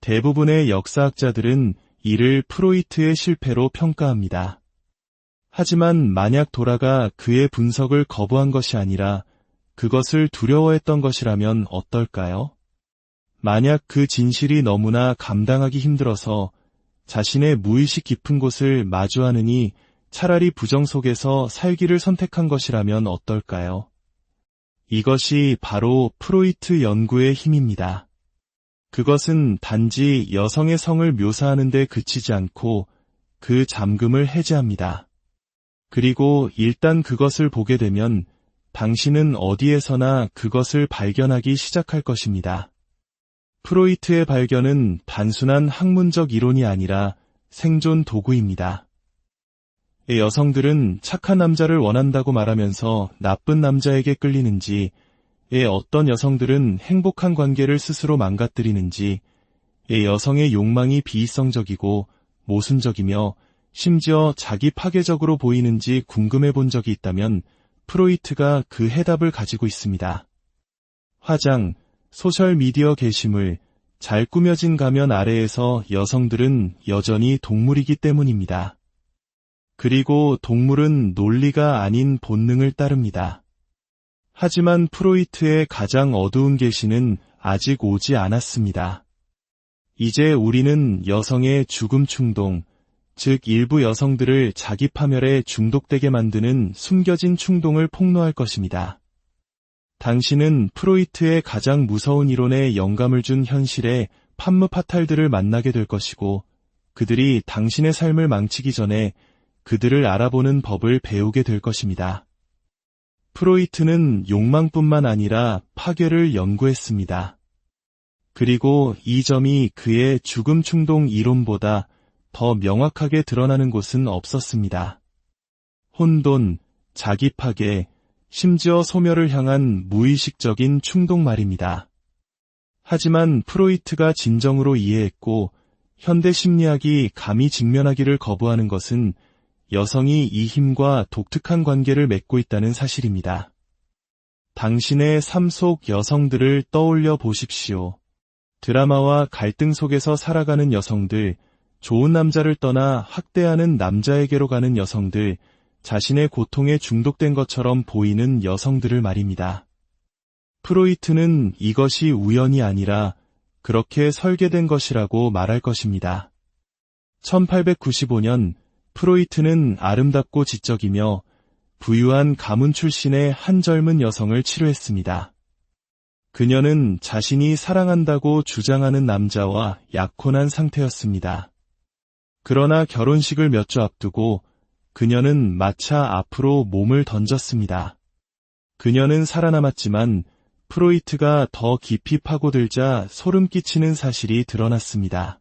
대부분의 역사학자들은 이를 프로이트의 실패로 평가합니다. 하지만 만약 도라가 그의 분석을 거부한 것이 아니라 그것을 두려워했던 것이라면 어떨까요? 만약 그 진실이 너무나 감당하기 힘들어서 자신의 무의식 깊은 곳을 마주하느니 차라리 부정 속에서 살기를 선택한 것이라면 어떨까요? 이것이 바로 프로이트 연구의 힘입니다. 그것은 단지 여성의 성을 묘사하는 데 그치지 않고 그 잠금을 해제합니다. 그리고 일단 그것을 보게 되면 당신은 어디에서나 그것을 발견하기 시작할 것입니다. 프로이트의 발견은 단순한 학문적 이론이 아니라 생존 도구입니다. 여성들은 착한 남자를 원한다고 말하면서 나쁜 남자에게 끌리는지, 어떤 여성들은 행복한 관계를 스스로 망가뜨리는지, 여성의 욕망이 비이성적이고 모순적이며 심지어 자기 파괴적으로 보이는지 궁금해 본 적이 있다면 프로이트가 그 해답을 가지고 있습니다. 화장, 소셜미디어 게시물, 잘 꾸며진 가면 아래에서 여성들은 여전히 동물이기 때문입니다. 그리고 동물은 논리가 아닌 본능을 따릅니다. 하지만 프로이트의 가장 어두운 계시는 아직 오지 않았습니다. 이제 우리는 여성의 죽음 충동, 즉 일부 여성들을 자기 파멸에 중독되게 만드는 숨겨진 충동을 폭로할 것입니다. 당신은 프로이트의 가장 무서운 이론에 영감을 준 현실의 판무 파탈들을 만나게 될 것이고 그들이 당신의 삶을 망치기 전에 그들을 알아보는 법을 배우게 될 것입니다. 프로이트는 욕망뿐만 아니라 파괴를 연구했습니다. 그리고 이 점이 그의 죽음 충동 이론보다 더 명확하게 드러나는 곳은 없었습니다. 혼돈, 자기 파괴, 심지어 소멸을 향한 무의식적인 충동 말입니다. 하지만 프로이트가 진정으로 이해했고 현대 심리학이 감히 직면하기를 거부하는 것은 여성이 이 힘과 독특한 관계를 맺고 있다는 사실입니다. 당신의 삶 속 여성들을 떠올려 보십시오. 드라마와 갈등 속에서 살아가는 여성들, 좋은 남자를 떠나 학대하는 남자에게로 가는 여성들, 자신의 고통에 중독된 것처럼 보이는 여성들을 말입니다. 프로이트는 이것이 우연이 아니라 그렇게 설계된 것이라고 말할 것입니다. 1895년 프로이트는 아름답고 지적이며 부유한 가문 출신의 한 젊은 여성을 치료했습니다. 그녀는 자신이 사랑한다고 주장하는 남자와 약혼한 상태였습니다. 그러나 결혼식을 몇 주 앞두고 그녀는 마차 앞으로 몸을 던졌습니다. 그녀는 살아남았지만 프로이트가 더 깊이 파고들자 소름 끼치는 사실이 드러났습니다.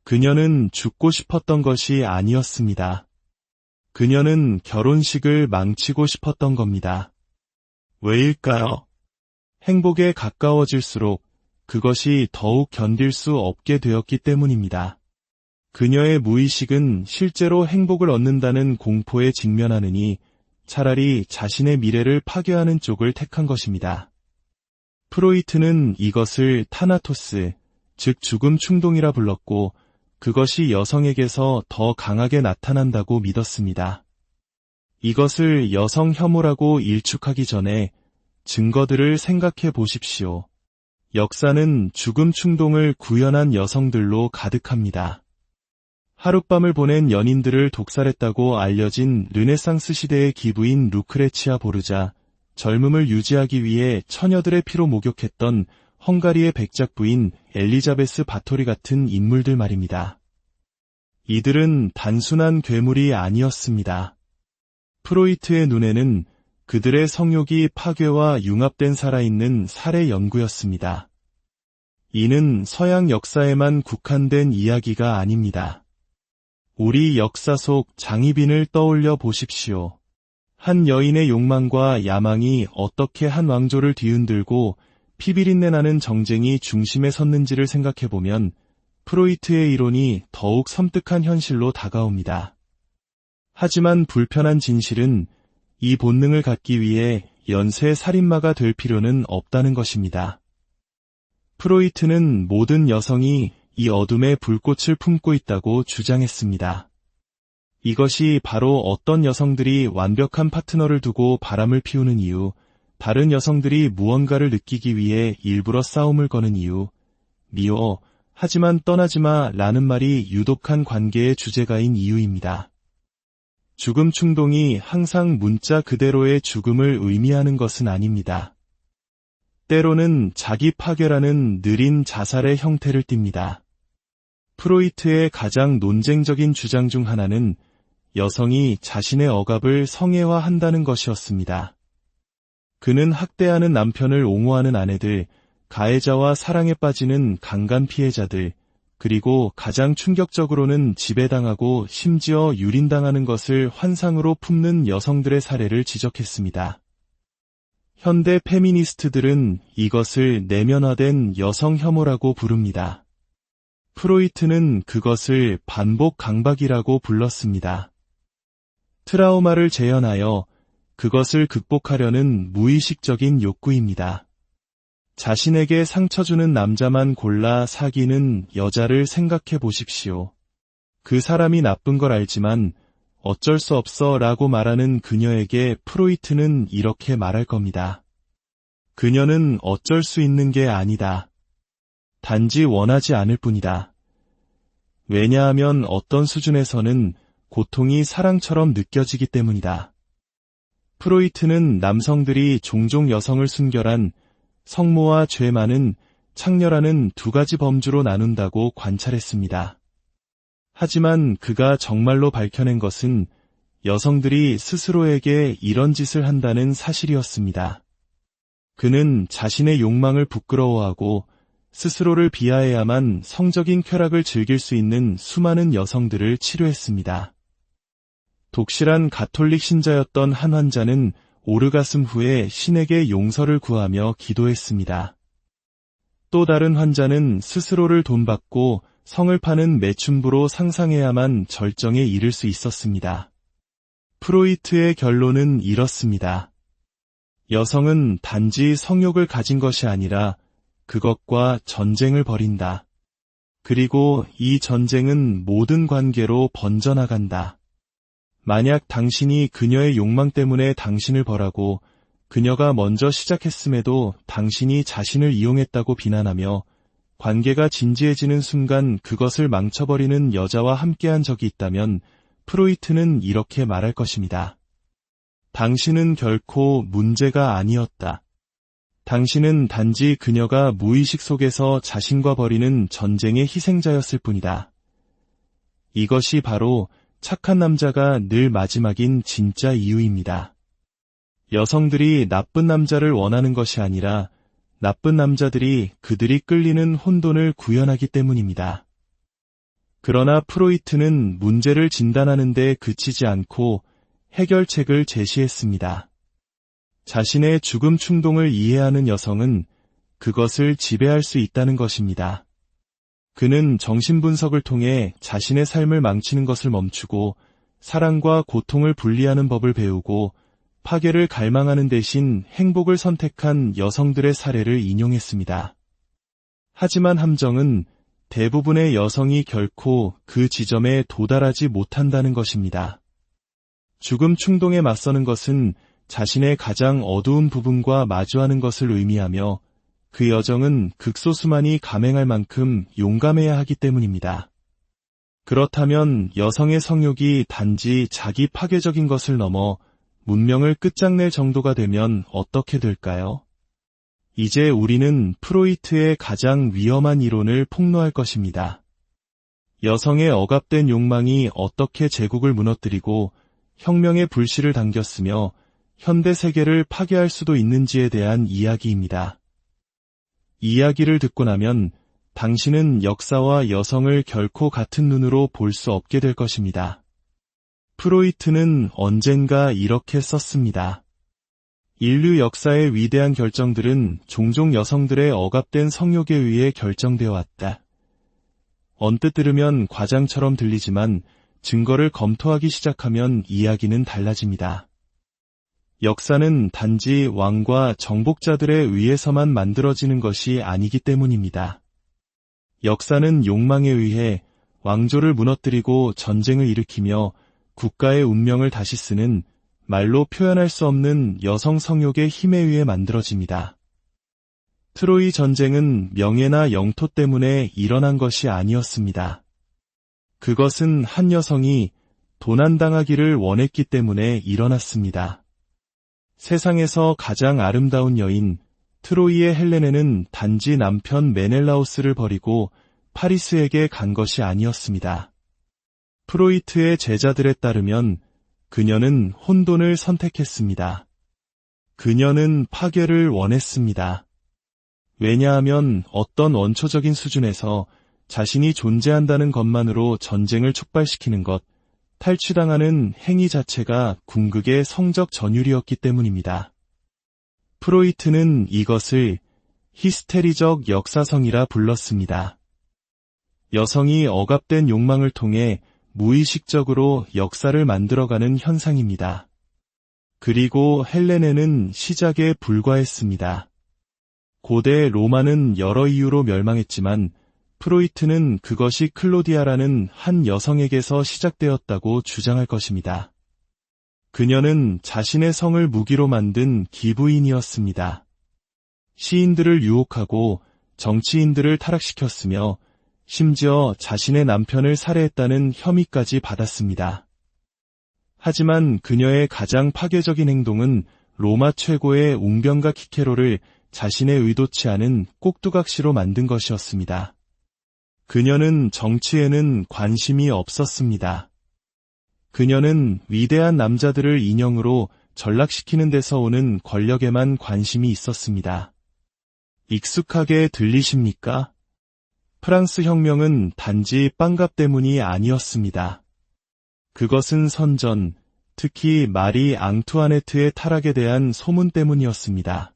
그녀는 죽고 싶었던 것이 아니었습니다. 그녀는 결혼식을 망치고 싶었던 겁니다. 왜일까요? 행복에 가까워질수록 그것이 더욱 견딜 수 없게 되었기 때문입니다. 그녀의 무의식은 실제로 행복을 얻는다는 공포에 직면하느니 차라리 자신의 미래를 파괴하는 쪽을 택한 것입니다. 프로이트는 이것을 타나토스, 즉 죽음 충동이라 불렀고 그것이 여성에게서 더 강하게 나타난다고 믿었습니다. 이것을 여성 혐오라고 일축하기 전에 증거들을 생각해 보십시오. 역사는 죽음 충동을 구현한 여성들로 가득합니다. 하룻밤을 보낸 연인들을 독살했다고 알려진 르네상스 시대의 기부인 루크레치아 보르자, 젊음을 유지하기 위해 처녀들의 피로 목욕했던 헝가리의 백작 부인 엘리자베스 바토리 같은 인물들 말입니다. 이들은 단순한 괴물이 아니었습니다. 프로이트의 눈에는 그들의 성욕이 파괴와 융합된 살아있는 살해 연구였습니다. 이는 서양 역사에만 국한된 이야기가 아닙니다. 우리 역사 속 장희빈을 떠올려 보십시오. 한 여인의 욕망과 야망이 어떻게 한 왕조를 뒤흔들고 피비린내 나는 정쟁이 중심에 섰는지를 생각해보면 프로이트의 이론이 더욱 섬뜩한 현실로 다가옵니다. 하지만 불편한 진실은 이 본능을 갖기 위해 연쇄 살인마가 될 필요는 없다는 것입니다. 프로이트는 모든 여성이 이 어둠의 불꽃을 품고 있다고 주장했습니다. 이것이 바로 어떤 여성들이 완벽한 파트너를 두고 바람을 피우는 이유, 다른 여성들이 무언가를 느끼기 위해 일부러 싸움을 거는 이유, 미워, 하지만 떠나지마 라는 말이 유독한 관계의 주제가인 이유입니다. 죽음 충동이 항상 문자 그대로의 죽음을 의미하는 것은 아닙니다. 때로는 자기 파괴라는 느린 자살의 형태를 띱니다. 프로이트의 가장 논쟁적인 주장 중 하나는 여성이 자신의 억압을 성애화한다는 것이었습니다. 그는 학대하는 남편을 옹호하는 아내들, 가해자와 사랑에 빠지는 강간 피해자들, 그리고 가장 충격적으로는 지배당하고 심지어 유린당하는 것을 환상으로 품는 여성들의 사례를 지적했습니다. 현대 페미니스트들은 이것을 내면화된 여성 혐오라고 부릅니다. 프로이트는 그것을 반복 강박이라고 불렀습니다. 트라우마를 재현하여 그것을 극복하려는 무의식적인 욕구입니다. 자신에게 상처 주는 남자만 골라 사귀는 여자를 생각해 보십시오. 그 사람이 나쁜 걸 알지만 어쩔 수 없어 라고 말하는 그녀에게 프로이트는 이렇게 말할 겁니다. 그녀는 어쩔 수 있는 게 아니다. 단지 원하지 않을 뿐이다. 왜냐하면 어떤 수준에서는 고통이 사랑처럼 느껴지기 때문이다. 프로이트는 남성들이 종종 여성을 순결한 성모와 죄 많은 창녀라는 두 가지 범주로 나눈다고 관찰했습니다. 하지만 그가 정말로 밝혀낸 것은 여성들이 스스로에게 이런 짓을 한다는 사실이었습니다. 그는 자신의 욕망을 부끄러워하고 스스로를 비하해야만 성적인 쾌락을 즐길 수 있는 수많은 여성들을 치료했습니다. 독실한 가톨릭 신자였던 한 환자는 오르가슴 후에 신에게 용서를 구하며 기도했습니다. 또 다른 환자는 스스로를 돈받고 성을 파는 매춘부로 상상해야만 절정에 이를 수 있었습니다. 프로이트의 결론은 이렇습니다. 여성은 단지 성욕을 가진 것이 아니라 그것과 전쟁을 벌인다. 그리고 이 전쟁은 모든 관계로 번져나간다. 만약 당신이 그녀의 욕망 때문에 당신을 벌하고 그녀가 먼저 시작했음에도 당신이 자신을 이용했다고 비난하며 관계가 진지해지는 순간 그것을 망쳐버리는 여자와 함께한 적이 있다면 프로이트는 이렇게 말할 것입니다. 당신은 결코 문제가 아니었다. 당신은 단지 그녀가 무의식 속에서 자신과 벌이는 전쟁의 희생자였을 뿐이다. 이것이 바로 착한 남자가 늘 마지막인 진짜 이유입니다. 여성들이 나쁜 남자를 원하는 것이 아니라 나쁜 남자들이 그들이 끌리는 혼돈을 구현하기 때문입니다. 그러나 프로이트는 문제를 진단하는 데 그치지 않고 해결책을 제시했습니다. 자신의 죽음 충동을 이해하는 여성은 그것을 지배할 수 있다는 것입니다. 그는 정신분석을 통해 자신의 삶을 망치는 것을 멈추고 사랑과 고통을 분리하는 법을 배우고 파괴를 갈망하는 대신 행복을 선택한 여성들의 사례를 인용했습니다. 하지만 함정은 대부분의 여성이 결코 그 지점에 도달하지 못한다는 것입니다. 죽음 충동에 맞서는 것은 자신의 가장 어두운 부분과 마주하는 것을 의미하며 그 여정은 극소수만이 감행할 만큼 용감해야 하기 때문입니다. 그렇다면 여성의 성욕이 단지 자기 파괴적인 것을 넘어 문명을 끝장낼 정도가 되면 어떻게 될까요? 이제 우리는 프로이트의 가장 위험한 이론을 폭로할 것입니다. 여성의 억압된 욕망이 어떻게 제국을 무너뜨리고 혁명의 불씨를 당겼으며 현대 세계를 파괴할 수도 있는지에 대한 이야기입니다. 이야기를 듣고 나면 당신은 역사와 여성을 결코 같은 눈으로 볼 수 없게 될 것입니다. 프로이트는 언젠가 이렇게 썼습니다. 인류 역사의 위대한 결정들은 종종 여성들의 억압된 성욕에 의해 결정되어 왔다. 언뜻 들으면 과장처럼 들리지만 증거를 검토하기 시작하면 이야기는 달라집니다. 역사는 단지 왕과 정복자들에 의해서만 만들어지는 것이 아니기 때문입니다. 역사는 욕망에 의해 왕조를 무너뜨리고 전쟁을 일으키며 국가의 운명을 다시 쓰는 말로 표현할 수 없는 여성 성욕의 힘에 의해 만들어집니다. 트로이 전쟁은 명예나 영토 때문에 일어난 것이 아니었습니다. 그것은 한 여성이 도난당하기를 원했기 때문에 일어났습니다. 세상에서 가장 아름다운 여인 트로이의 헬레네는 단지 남편 메넬라오스를 버리고 파리스에게 간 것이 아니었습니다. 프로이트의 제자들에 따르면 그녀는 혼돈을 선택했습니다. 그녀는 파괴를 원했습니다. 왜냐하면 어떤 원초적인 수준에서 자신이 존재한다는 것만으로 전쟁을 촉발시키는 것, 탈취당하는 행위 자체가 궁극의 성적 전율이었기 때문입니다. 프로이트는 이것을 히스테리적 역사성이라 불렀습니다. 여성이 억압된 욕망을 통해 무의식적으로 역사를 만들어가는 현상입니다. 그리고 헬레네는 시작에 불과했습니다. 고대 로마는 여러 이유로 멸망했지만 프로이트는 그것이 클로디아라는 한 여성에게서 시작되었다고 주장할 것입니다. 그녀는 자신의 성을 무기로 만든 기부인이었습니다. 시인들을 유혹하고 정치인들을 타락시켰으며 심지어 자신의 남편을 살해했다는 혐의까지 받았습니다. 하지만 그녀의 가장 파괴적인 행동은 로마 최고의 웅변가 키케로를 자신의 의도치 않은 꼭두각시로 만든 것이었습니다. 그녀는 정치에는 관심이 없었습니다. 그녀는 위대한 남자들을 인형으로 전락시키는 데서 오는 권력에만 관심이 있었습니다. 익숙하게 들리십니까? 프랑스 혁명은 단지 빵값 때문이 아니었습니다. 그것은 선전, 특히 마리 앙투아네트의 타락에 대한 소문 때문이었습니다.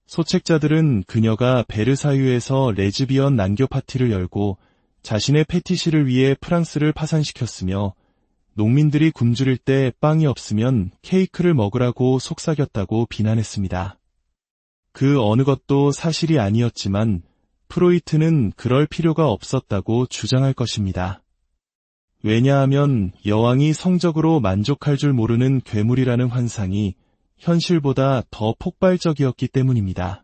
소책자들은 그녀가 베르사유에서 레즈비언 난교 파티를 열고 자신의 패티시를 위해 프랑스를 파산시켰으며 농민들이 굶주릴 때 빵이 없으면 케이크를 먹으라고 속삭였다고 비난했습니다. 그 어느 것도 사실이 아니었지만 프로이트는 그럴 필요가 없었다고 주장할 것입니다. 왜냐하면 여왕이 성적으로 만족할 줄 모르는 괴물이라는 환상이 현실보다 더 폭발적이었기 때문입니다.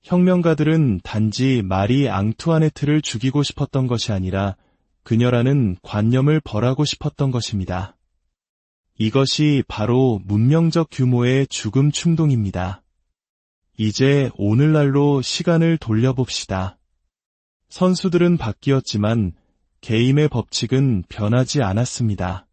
혁명가들은 단지 마리 앙투아네트를 죽이고 싶었던 것이 아니라 그녀라는 관념을 벌하고 싶었던 것입니다. 이것이 바로 문명적 규모의 죽음 충동입니다. 이제 오늘날로 시간을 돌려봅시다. 선수들은 바뀌었지만 게임의 법칙은 변하지 않았습니다.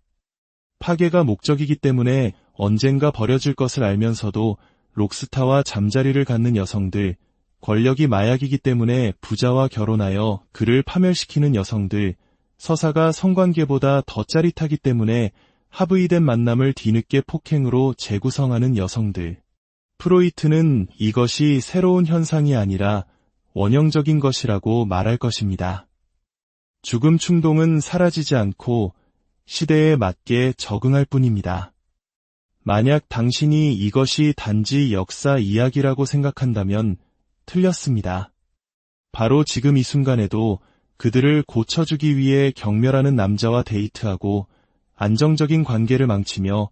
파괴가 목적이기 때문에 언젠가 버려질 것을 알면서도 록스타와 잠자리를 갖는 여성들, 권력이 마약이기 때문에 부자와 결혼하여 그를 파멸시키는 여성들, 서사가 성관계보다 더 짜릿하기 때문에 합의된 만남을 뒤늦게 폭행으로 재구성하는 여성들. 프로이트는 이것이 새로운 현상이 아니라 원형적인 것이라고 말할 것입니다. 죽음 충동은 사라지지 않고 시대에 맞게 적응할 뿐입니다. 만약 당신이 이것이 단지 역사 이야기라고 생각한다면 틀렸습니다. 바로 지금 이 순간에도 그들을 고쳐주기 위해 경멸하는 남자와 데이트하고 안정적인 관계를 망치며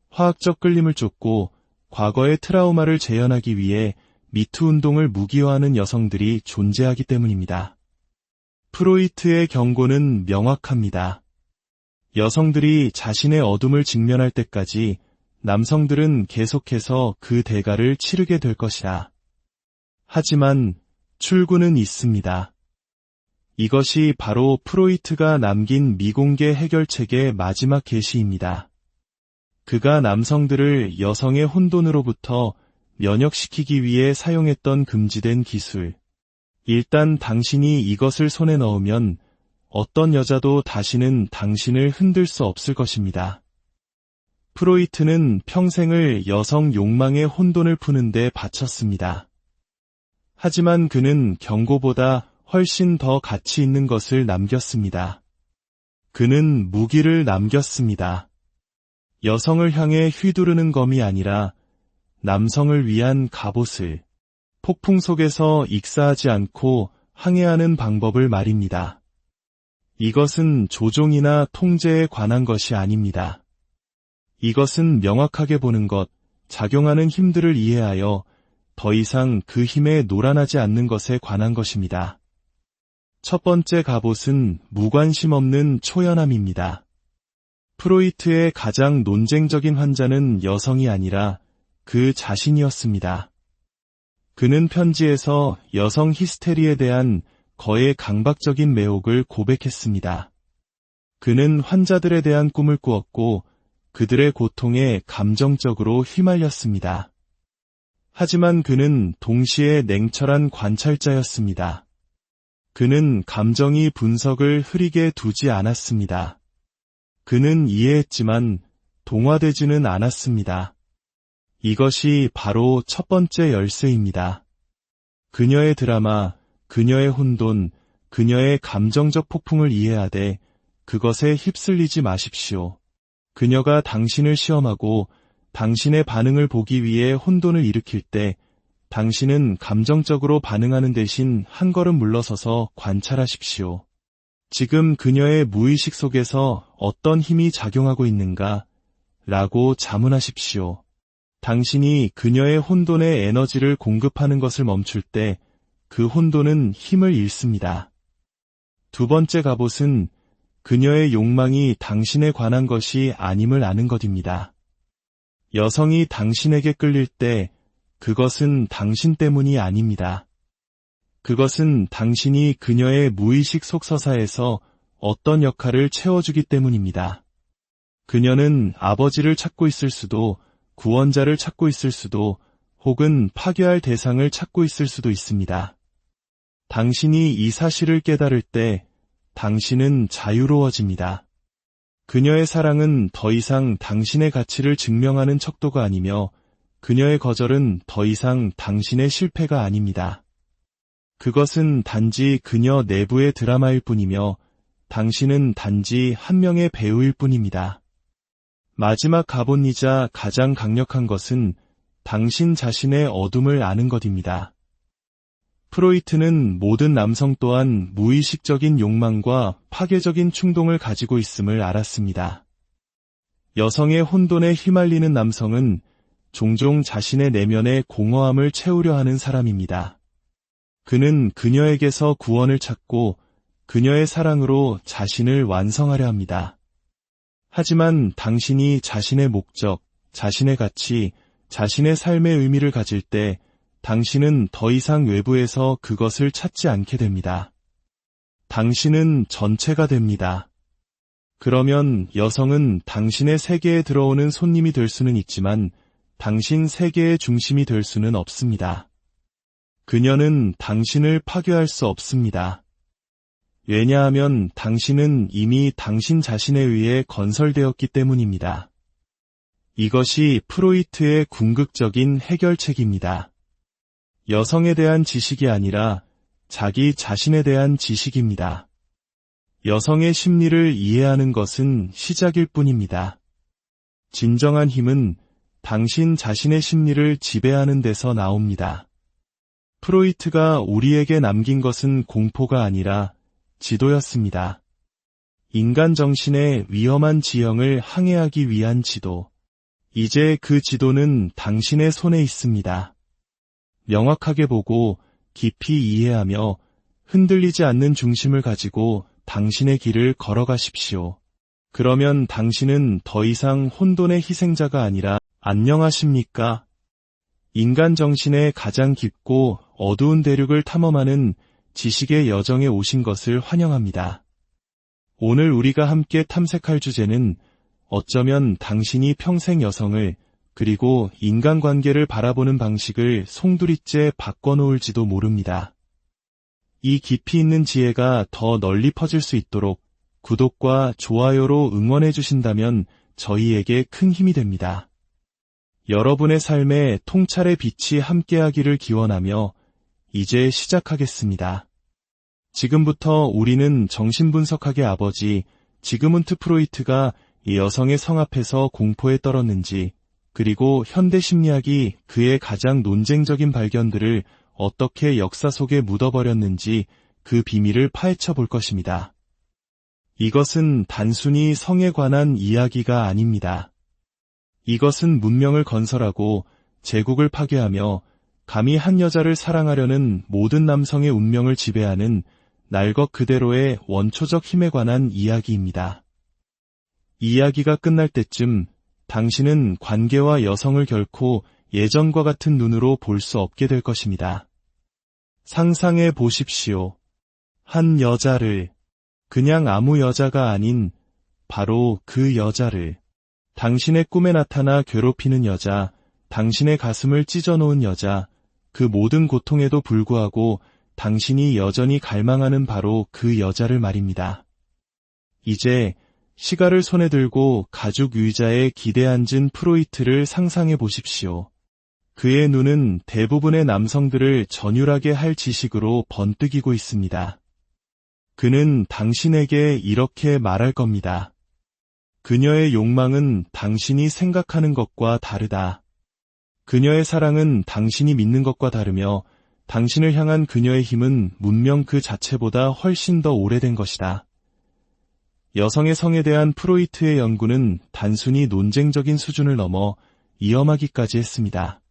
화학적 끌림을 쫓고 과거의 트라우마를 재현하기 위해 미투 운동을 무기화하는 여성들이 존재하기 때문입니다. 프로이트의 경고는 명확합니다. 여성들이 자신의 어둠을 직면할 때까지 남성들은 계속해서 그 대가를 치르게 될 것이다. 하지만 출구는 있습니다. 이것이 바로 프로이트가 남긴 미공개 해결책의 마지막 계시입니다. 그가 남성들을 여성의 혼돈으로부터 면역시키기 위해 사용했던 금지된 기술. 일단 당신이 이것을 손에 넣으면 어떤 여자도 다시는 당신을 흔들 수 없을 것입니다. 프로이트는 평생을 여성 욕망의 혼돈을 푸는 데 바쳤습니다. 하지만 그는 경고보다 훨씬 더 가치 있는 것을 남겼습니다. 그는 무기를 남겼습니다. 여성을 향해 휘두르는 검이 아니라 남성을 위한 갑옷을, 폭풍 속에서 익사하지 않고 항해하는 방법을 말입니다. 이것은 조종이나 통제에 관한 것이 아닙니다. 이것은 명확하게 보는 것, 작용하는 힘들을 이해하여 더 이상 그 힘에 놀아나지 않는 것에 관한 것입니다. 첫 번째 갑옷은 무관심 없는 초연함입니다. 프로이트의 가장 논쟁적인 환자는 여성이 아니라 그 자신이었습니다. 그는 편지에서 여성 히스테리에 대한 거의 강박적인 매혹을 고백했습니다. 그는 환자들에 대한 꿈을 꾸었고 그들의 고통에 감정적으로 휘말렸습니다. 하지만 그는 동시에 냉철한 관찰자였습니다. 그는 감정이 분석을 흐리게 두지 않았습니다. 그는 이해했지만 동화되지는 않았습니다. 이것이 바로 첫 번째 열쇠입니다. 그녀의 드라마, 그녀의 혼돈, 그녀의 감정적 폭풍을 이해하되 그것에 휩쓸리지 마십시오. 그녀가 당신을 시험하고 당신의 반응을 보기 위해 혼돈을 일으킬 때 당신은 감정적으로 반응하는 대신 한 걸음 물러서서 관찰하십시오. 지금 그녀의 무의식 속에서 어떤 힘이 작용하고 있는가? 라고 자문하십시오. 당신이 그녀의 혼돈에 에너지를 공급하는 것을 멈출 때 그 혼돈은 힘을 잃습니다. 두 번째 갑옷은 그녀의 욕망이 당신에 관한 것이 아님을 아는 것입니다. 여성이 당신에게 끌릴 때 그것은 당신 때문이 아닙니다. 그것은 당신이 그녀의 무의식 속서사에서 어떤 역할을 채워주기 때문입니다. 그녀는 아버지를 찾고 있을 수도, 구원자를 찾고 있을 수도, 혹은 파괴할 대상을 찾고 있을 수도 있습니다. 당신이 이 사실을 깨달을 때 당신은 자유로워집니다. 그녀의 사랑은 더 이상 당신의 가치를 증명하는 척도가 아니며 그녀의 거절은 더 이상 당신의 실패가 아닙니다. 그것은 단지 그녀 내부의 드라마일 뿐이며 당신은 단지 한 명의 배우일 뿐입니다. 마지막 갑옷이자 가장 강력한 것은 당신 자신의 어둠을 아는 것입니다. 프로이트는 모든 남성 또한 무의식적인 욕망과 파괴적인 충동을 가지고 있음을 알았습니다. 여성의 혼돈에 휘말리는 남성은 종종 자신의 내면의 공허함을 채우려 하는 사람입니다. 그는 그녀에게서 구원을 찾고 그녀의 사랑으로 자신을 완성하려 합니다. 하지만 당신이 자신의 목적, 자신의 가치, 자신의 삶의 의미를 가질 때 당신은 더 이상 외부에서 그것을 찾지 않게 됩니다. 당신은 전체가 됩니다. 그러면 여성은 당신의 세계에 들어오는 손님이 될 수는 있지만 당신 세계의 중심이 될 수는 없습니다. 그녀는 당신을 파괴할 수 없습니다. 왜냐하면 당신은 이미 당신 자신에 의해 건설되었기 때문입니다. 이것이 프로이트의 궁극적인 해결책입니다. 여성에 대한 지식이 아니라 자기 자신에 대한 지식입니다. 여성의 심리를 이해하는 것은 시작일 뿐입니다. 진정한 힘은 당신 자신의 심리를 지배하는 데서 나옵니다. 프로이트가 우리에게 남긴 것은 공포가 아니라 지도였습니다. 인간 정신의 위험한 지형을 항해하기 위한 지도. 이제 그 지도는 당신의 손에 있습니다. 명확하게 보고 깊이 이해하며 흔들리지 않는 중심을 가지고 당신의 길을 걸어가십시오. 그러면 당신은 더 이상 혼돈의 희생자가 아니라 안녕하십니까? 인간 정신의 가장 깊고 어두운 대륙을 탐험하는 지식의 여정에 오신 것을 환영합니다. 오늘 우리가 함께 탐색할 주제는 어쩌면 당신이 평생 여성을 그리고 인간관계를 바라보는 방식을 송두리째 바꿔놓을지도 모릅니다. 이 깊이 있는 지혜가 더 널리 퍼질 수 있도록 구독과 좋아요로 응원해 주신다면 저희에게 큰 힘이 됩니다. 여러분의 삶에 통찰의 빛이 함께하기를 기원하며 이제 시작하겠습니다. 지금부터 우리는 정신분석학의 아버지 지그문트 프로이트가 이 여성의 성 앞에서 공포에 떨었는지 그리고 현대 심리학이 그의 가장 논쟁적인 발견들을 어떻게 역사 속에 묻어버렸는지 그 비밀을 파헤쳐 볼 것입니다. 이것은 단순히 성에 관한 이야기가 아닙니다. 이것은 문명을 건설하고 제국을 파괴하며 감히 한 여자를 사랑하려는 모든 남성의 운명을 지배하는 날 것 그대로의 원초적 힘에 관한 이야기입니다. 이야기가 끝날 때쯤 당신은 관계와 여성을 결코 예전과 같은 눈으로 볼 수 없게 될 것입니다. 상상해 보십시오. 한 여자를, 그냥 아무 여자가 아닌 바로 그 여자를, 당신의 꿈에 나타나 괴롭히는 여자, 당신의 가슴을 찢어놓은 여자, 그 모든 고통에도 불구하고 당신이 여전히 갈망하는 바로 그 여자를 말입니다. 이제 시가를 손에 들고 가죽 의자에 기대 앉은 프로이트를 상상해 보십시오. 그의 눈은 대부분의 남성들을 전율하게 할 지식으로 번뜩이고 있습니다. 그는 당신에게 이렇게 말할 겁니다. 그녀의 욕망은 당신이 생각하는 것과 다르다. 그녀의 사랑은 당신이 믿는 것과 다르며 당신을 향한 그녀의 힘은 문명 그 자체보다 훨씬 더 오래된 것이다. 여성의 성에 대한 프로이트의 연구는 단순히 논쟁적인 수준을 넘어 위험하기까지 했습니다.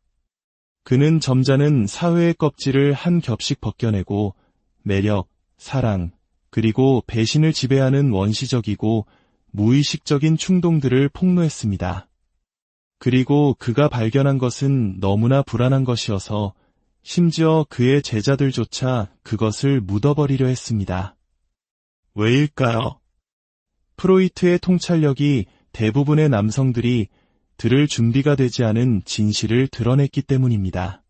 그는 점잖은 사회의 껍질을 한 겹씩 벗겨내고 매력, 사랑, 그리고 배신을 지배하는 원시적이고 무의식적인 충동들을 폭로했습니다. 그리고 그가 발견한 것은 너무나 불안한 것이어서 심지어 그의 제자들조차 그것을 묻어버리려 했습니다. 왜일까요? 프로이트의 통찰력이 대부분의 남성들이 들을 준비가 되지 않은 진실을 드러냈기 때문입니다.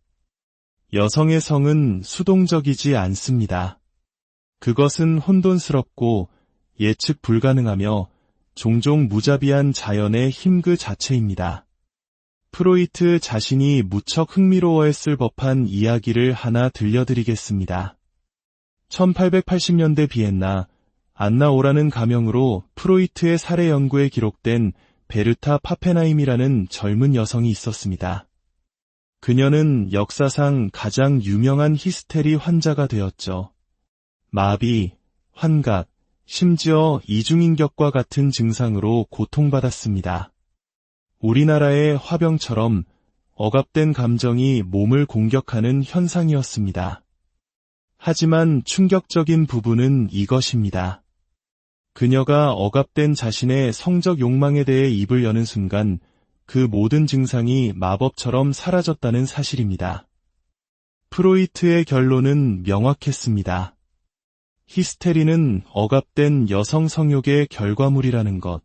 여성의 성은 수동적이지 않습니다. 그것은 혼돈스럽고 예측 불가능하며 종종 무자비한 자연의 힘 그 자체입니다. 프로이트 자신이 무척 흥미로워했을 법한 이야기를 하나 들려드리겠습니다. 1880년대 비엔나, 안나 오라는 가명으로 프로이트의 살해 연구에 기록된 베르타 파페나임이라는 젊은 여성이 있었습니다. 그녀는 역사상 가장 유명한 히스테리 환자가 되었죠. 마비, 환각, 심지어 이중인격과 같은 증상으로 고통받았습니다. 우리나라의 화병처럼 억압된 감정이 몸을 공격하는 현상이었습니다. 하지만 충격적인 부분은 이것입니다. 그녀가 억압된 자신의 성적 욕망에 대해 입을 여는 순간 그 모든 증상이 마법처럼 사라졌다는 사실입니다. 프로이트의 결론은 명확했습니다. 히스테리는 억압된 여성 성욕의 결과물이라는 것.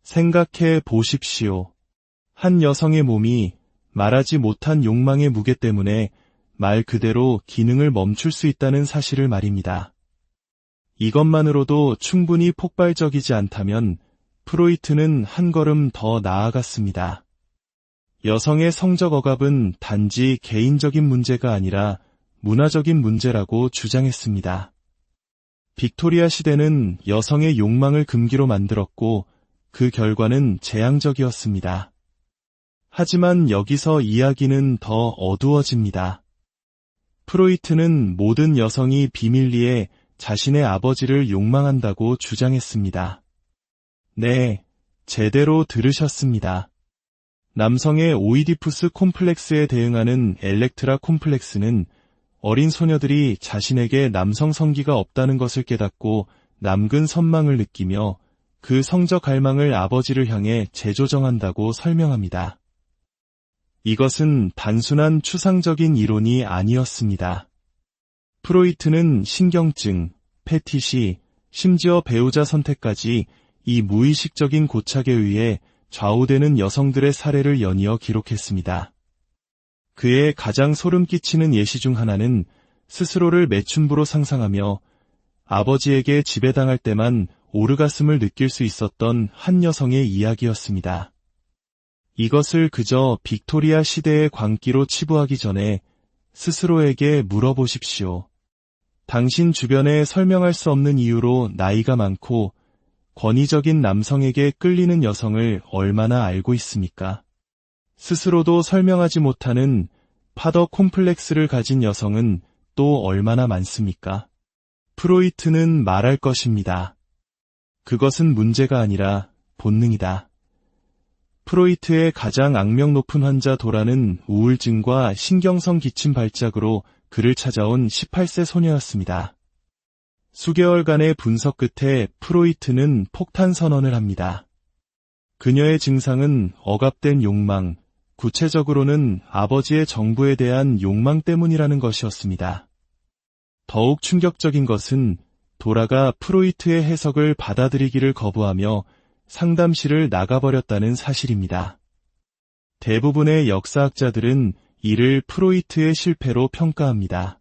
생각해 보십시오. 한 여성의 몸이 말하지 못한 욕망의 무게 때문에 말 그대로 기능을 멈출 수 있다는 사실을 말입니다. 이것만으로도 충분히 폭발적이지 않다면 프로이트는 한 걸음 더 나아갔습니다. 여성의 성적 억압은 단지 개인적인 문제가 아니라 문화적인 문제라고 주장했습니다. 빅토리아 시대는 여성의 욕망을 금기로 만들었고 그 결과는 재앙적이었습니다. 하지만 여기서 이야기는 더 어두워집니다. 프로이트는 모든 여성이 비밀리에 자신의 아버지를 욕망한다고 주장했습니다. 네, 제대로 들으셨습니다. 남성의 오이디푸스 콤플렉스에 대응하는 엘렉트라 콤플렉스는 어린 소녀들이 자신에게 남성 성기가 없다는 것을 깨닫고 남근 선망을 느끼며 그 성적 갈망을 아버지를 향해 재조정한다고 설명합니다. 이것은 단순한 추상적인 이론이 아니었습니다. 프로이트는 신경증, 패티시, 심지어 배우자 선택까지 이 무의식적인 고착에 의해 좌우되는 여성들의 사례를 연이어 기록했습니다. 그의 가장 소름 끼치는 예시 중 하나는 스스로를 매춘부로 상상하며 아버지에게 지배당할 때만 오르가슴을 느낄 수 있었던 한 여성의 이야기였습니다. 이것을 그저 빅토리아 시대의 광기로 치부하기 전에 스스로에게 물어보십시오. 당신 주변에 설명할 수 없는 이유로 나이가 많고 권위적인 남성에게 끌리는 여성을 얼마나 알고 있습니까? 스스로도 설명하지 못하는 파더 콤플렉스를 가진 여성은 또 얼마나 많습니까? 프로이트는 말할 것입니다. 그것은 문제가 아니라 본능이다. 프로이트의 가장 악명 높은 환자 도라는 우울증과 신경성 기침 발작으로 그를 찾아온 18세 소녀였습니다. 수개월간의 분석 끝에 프로이트는 폭탄 선언을 합니다. 그녀의 증상은 억압된 욕망, 구체적으로는 아버지의 정부에 대한 욕망 때문이라는 것이었습니다. 더욱 충격적인 것은 도라가 프로이트의 해석을 받아들이기를 거부하며 상담실을 나가버렸다는 사실입니다. 대부분의 역사학자들은 이를 프로이트의 실패로 평가합니다.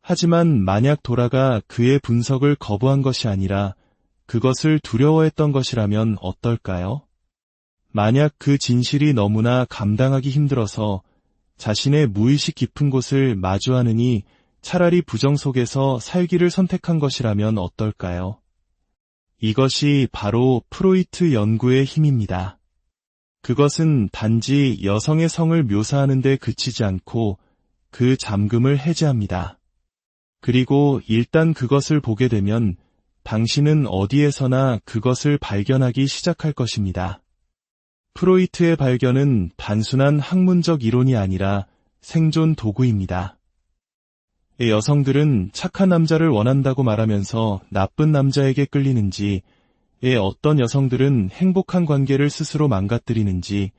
하지만 만약 도라가 그의 분석을 거부한 것이 아니라 그것을 두려워했던 것이라면 어떨까요? 만약 그 진실이 너무나 감당하기 힘들어서 자신의 무의식 깊은 곳을 마주하느니 차라리 부정 속에서 살기를 선택한 것이라면 어떨까요? 이것이 바로 프로이트 연구의 힘입니다. 그것은 단지 여성의 성을 묘사하는 데 그치지 않고 그 잠금을 해제합니다. 그리고 일단 그것을 보게 되면 당신은 어디에서나 그것을 발견하기 시작할 것입니다. 프로이트의 발견은 단순한 학문적 이론이 아니라 생존 도구입니다. 여성들은 착한 남자를 원한다고 말하면서 나쁜 남자에게 끌리는지, 어떤 여성들은 행복한 관계를 스스로 망가뜨리는지,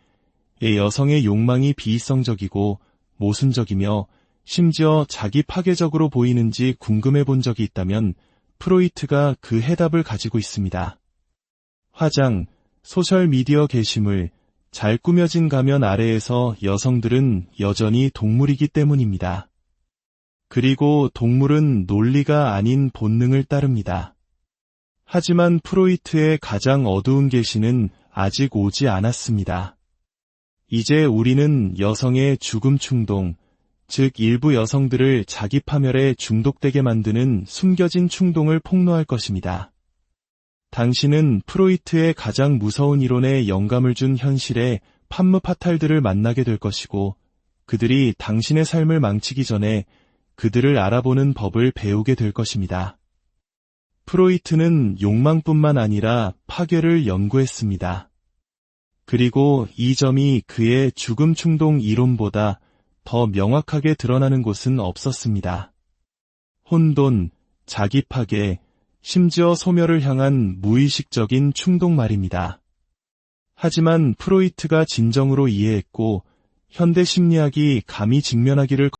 여성의 욕망이 비이성적이고 모순적이며 심지어 자기 파괴적으로 보이는지 궁금해 본 적이 있다면 프로이트가 그 해답을 가지고 있습니다. 화장, 소셜미디어 게시물, 잘 꾸며진 가면 아래에서 여성들은 여전히 동물이기 때문입니다. 그리고 동물은 논리가 아닌 본능을 따릅니다. 하지만 프로이트의 가장 어두운 계시는 아직 오지 않았습니다. 이제 우리는 여성의 죽음 충동, 즉 일부 여성들을 자기 파멸에 중독되게 만드는 숨겨진 충동을 폭로할 것입니다. 당신은 프로이트의 가장 무서운 이론에 영감을 준 현실의 판무 파탈들을 만나게 될 것이고 그들이 당신의 삶을 망치기 전에 그들을 알아보는 법을 배우게 될 것입니다. 프로이트는 욕망뿐만 아니라 파괴를 연구했습니다. 그리고 이 점이 그의 죽음 충동 이론보다 더 명확하게 드러나는 곳은 없었습니다. 혼돈, 자기 파괴, 심지어 소멸을 향한 무의식적인 충동 말입니다. 하지만 프로이트가 진정으로 이해했고 현대 심리학이 감히 직면하기를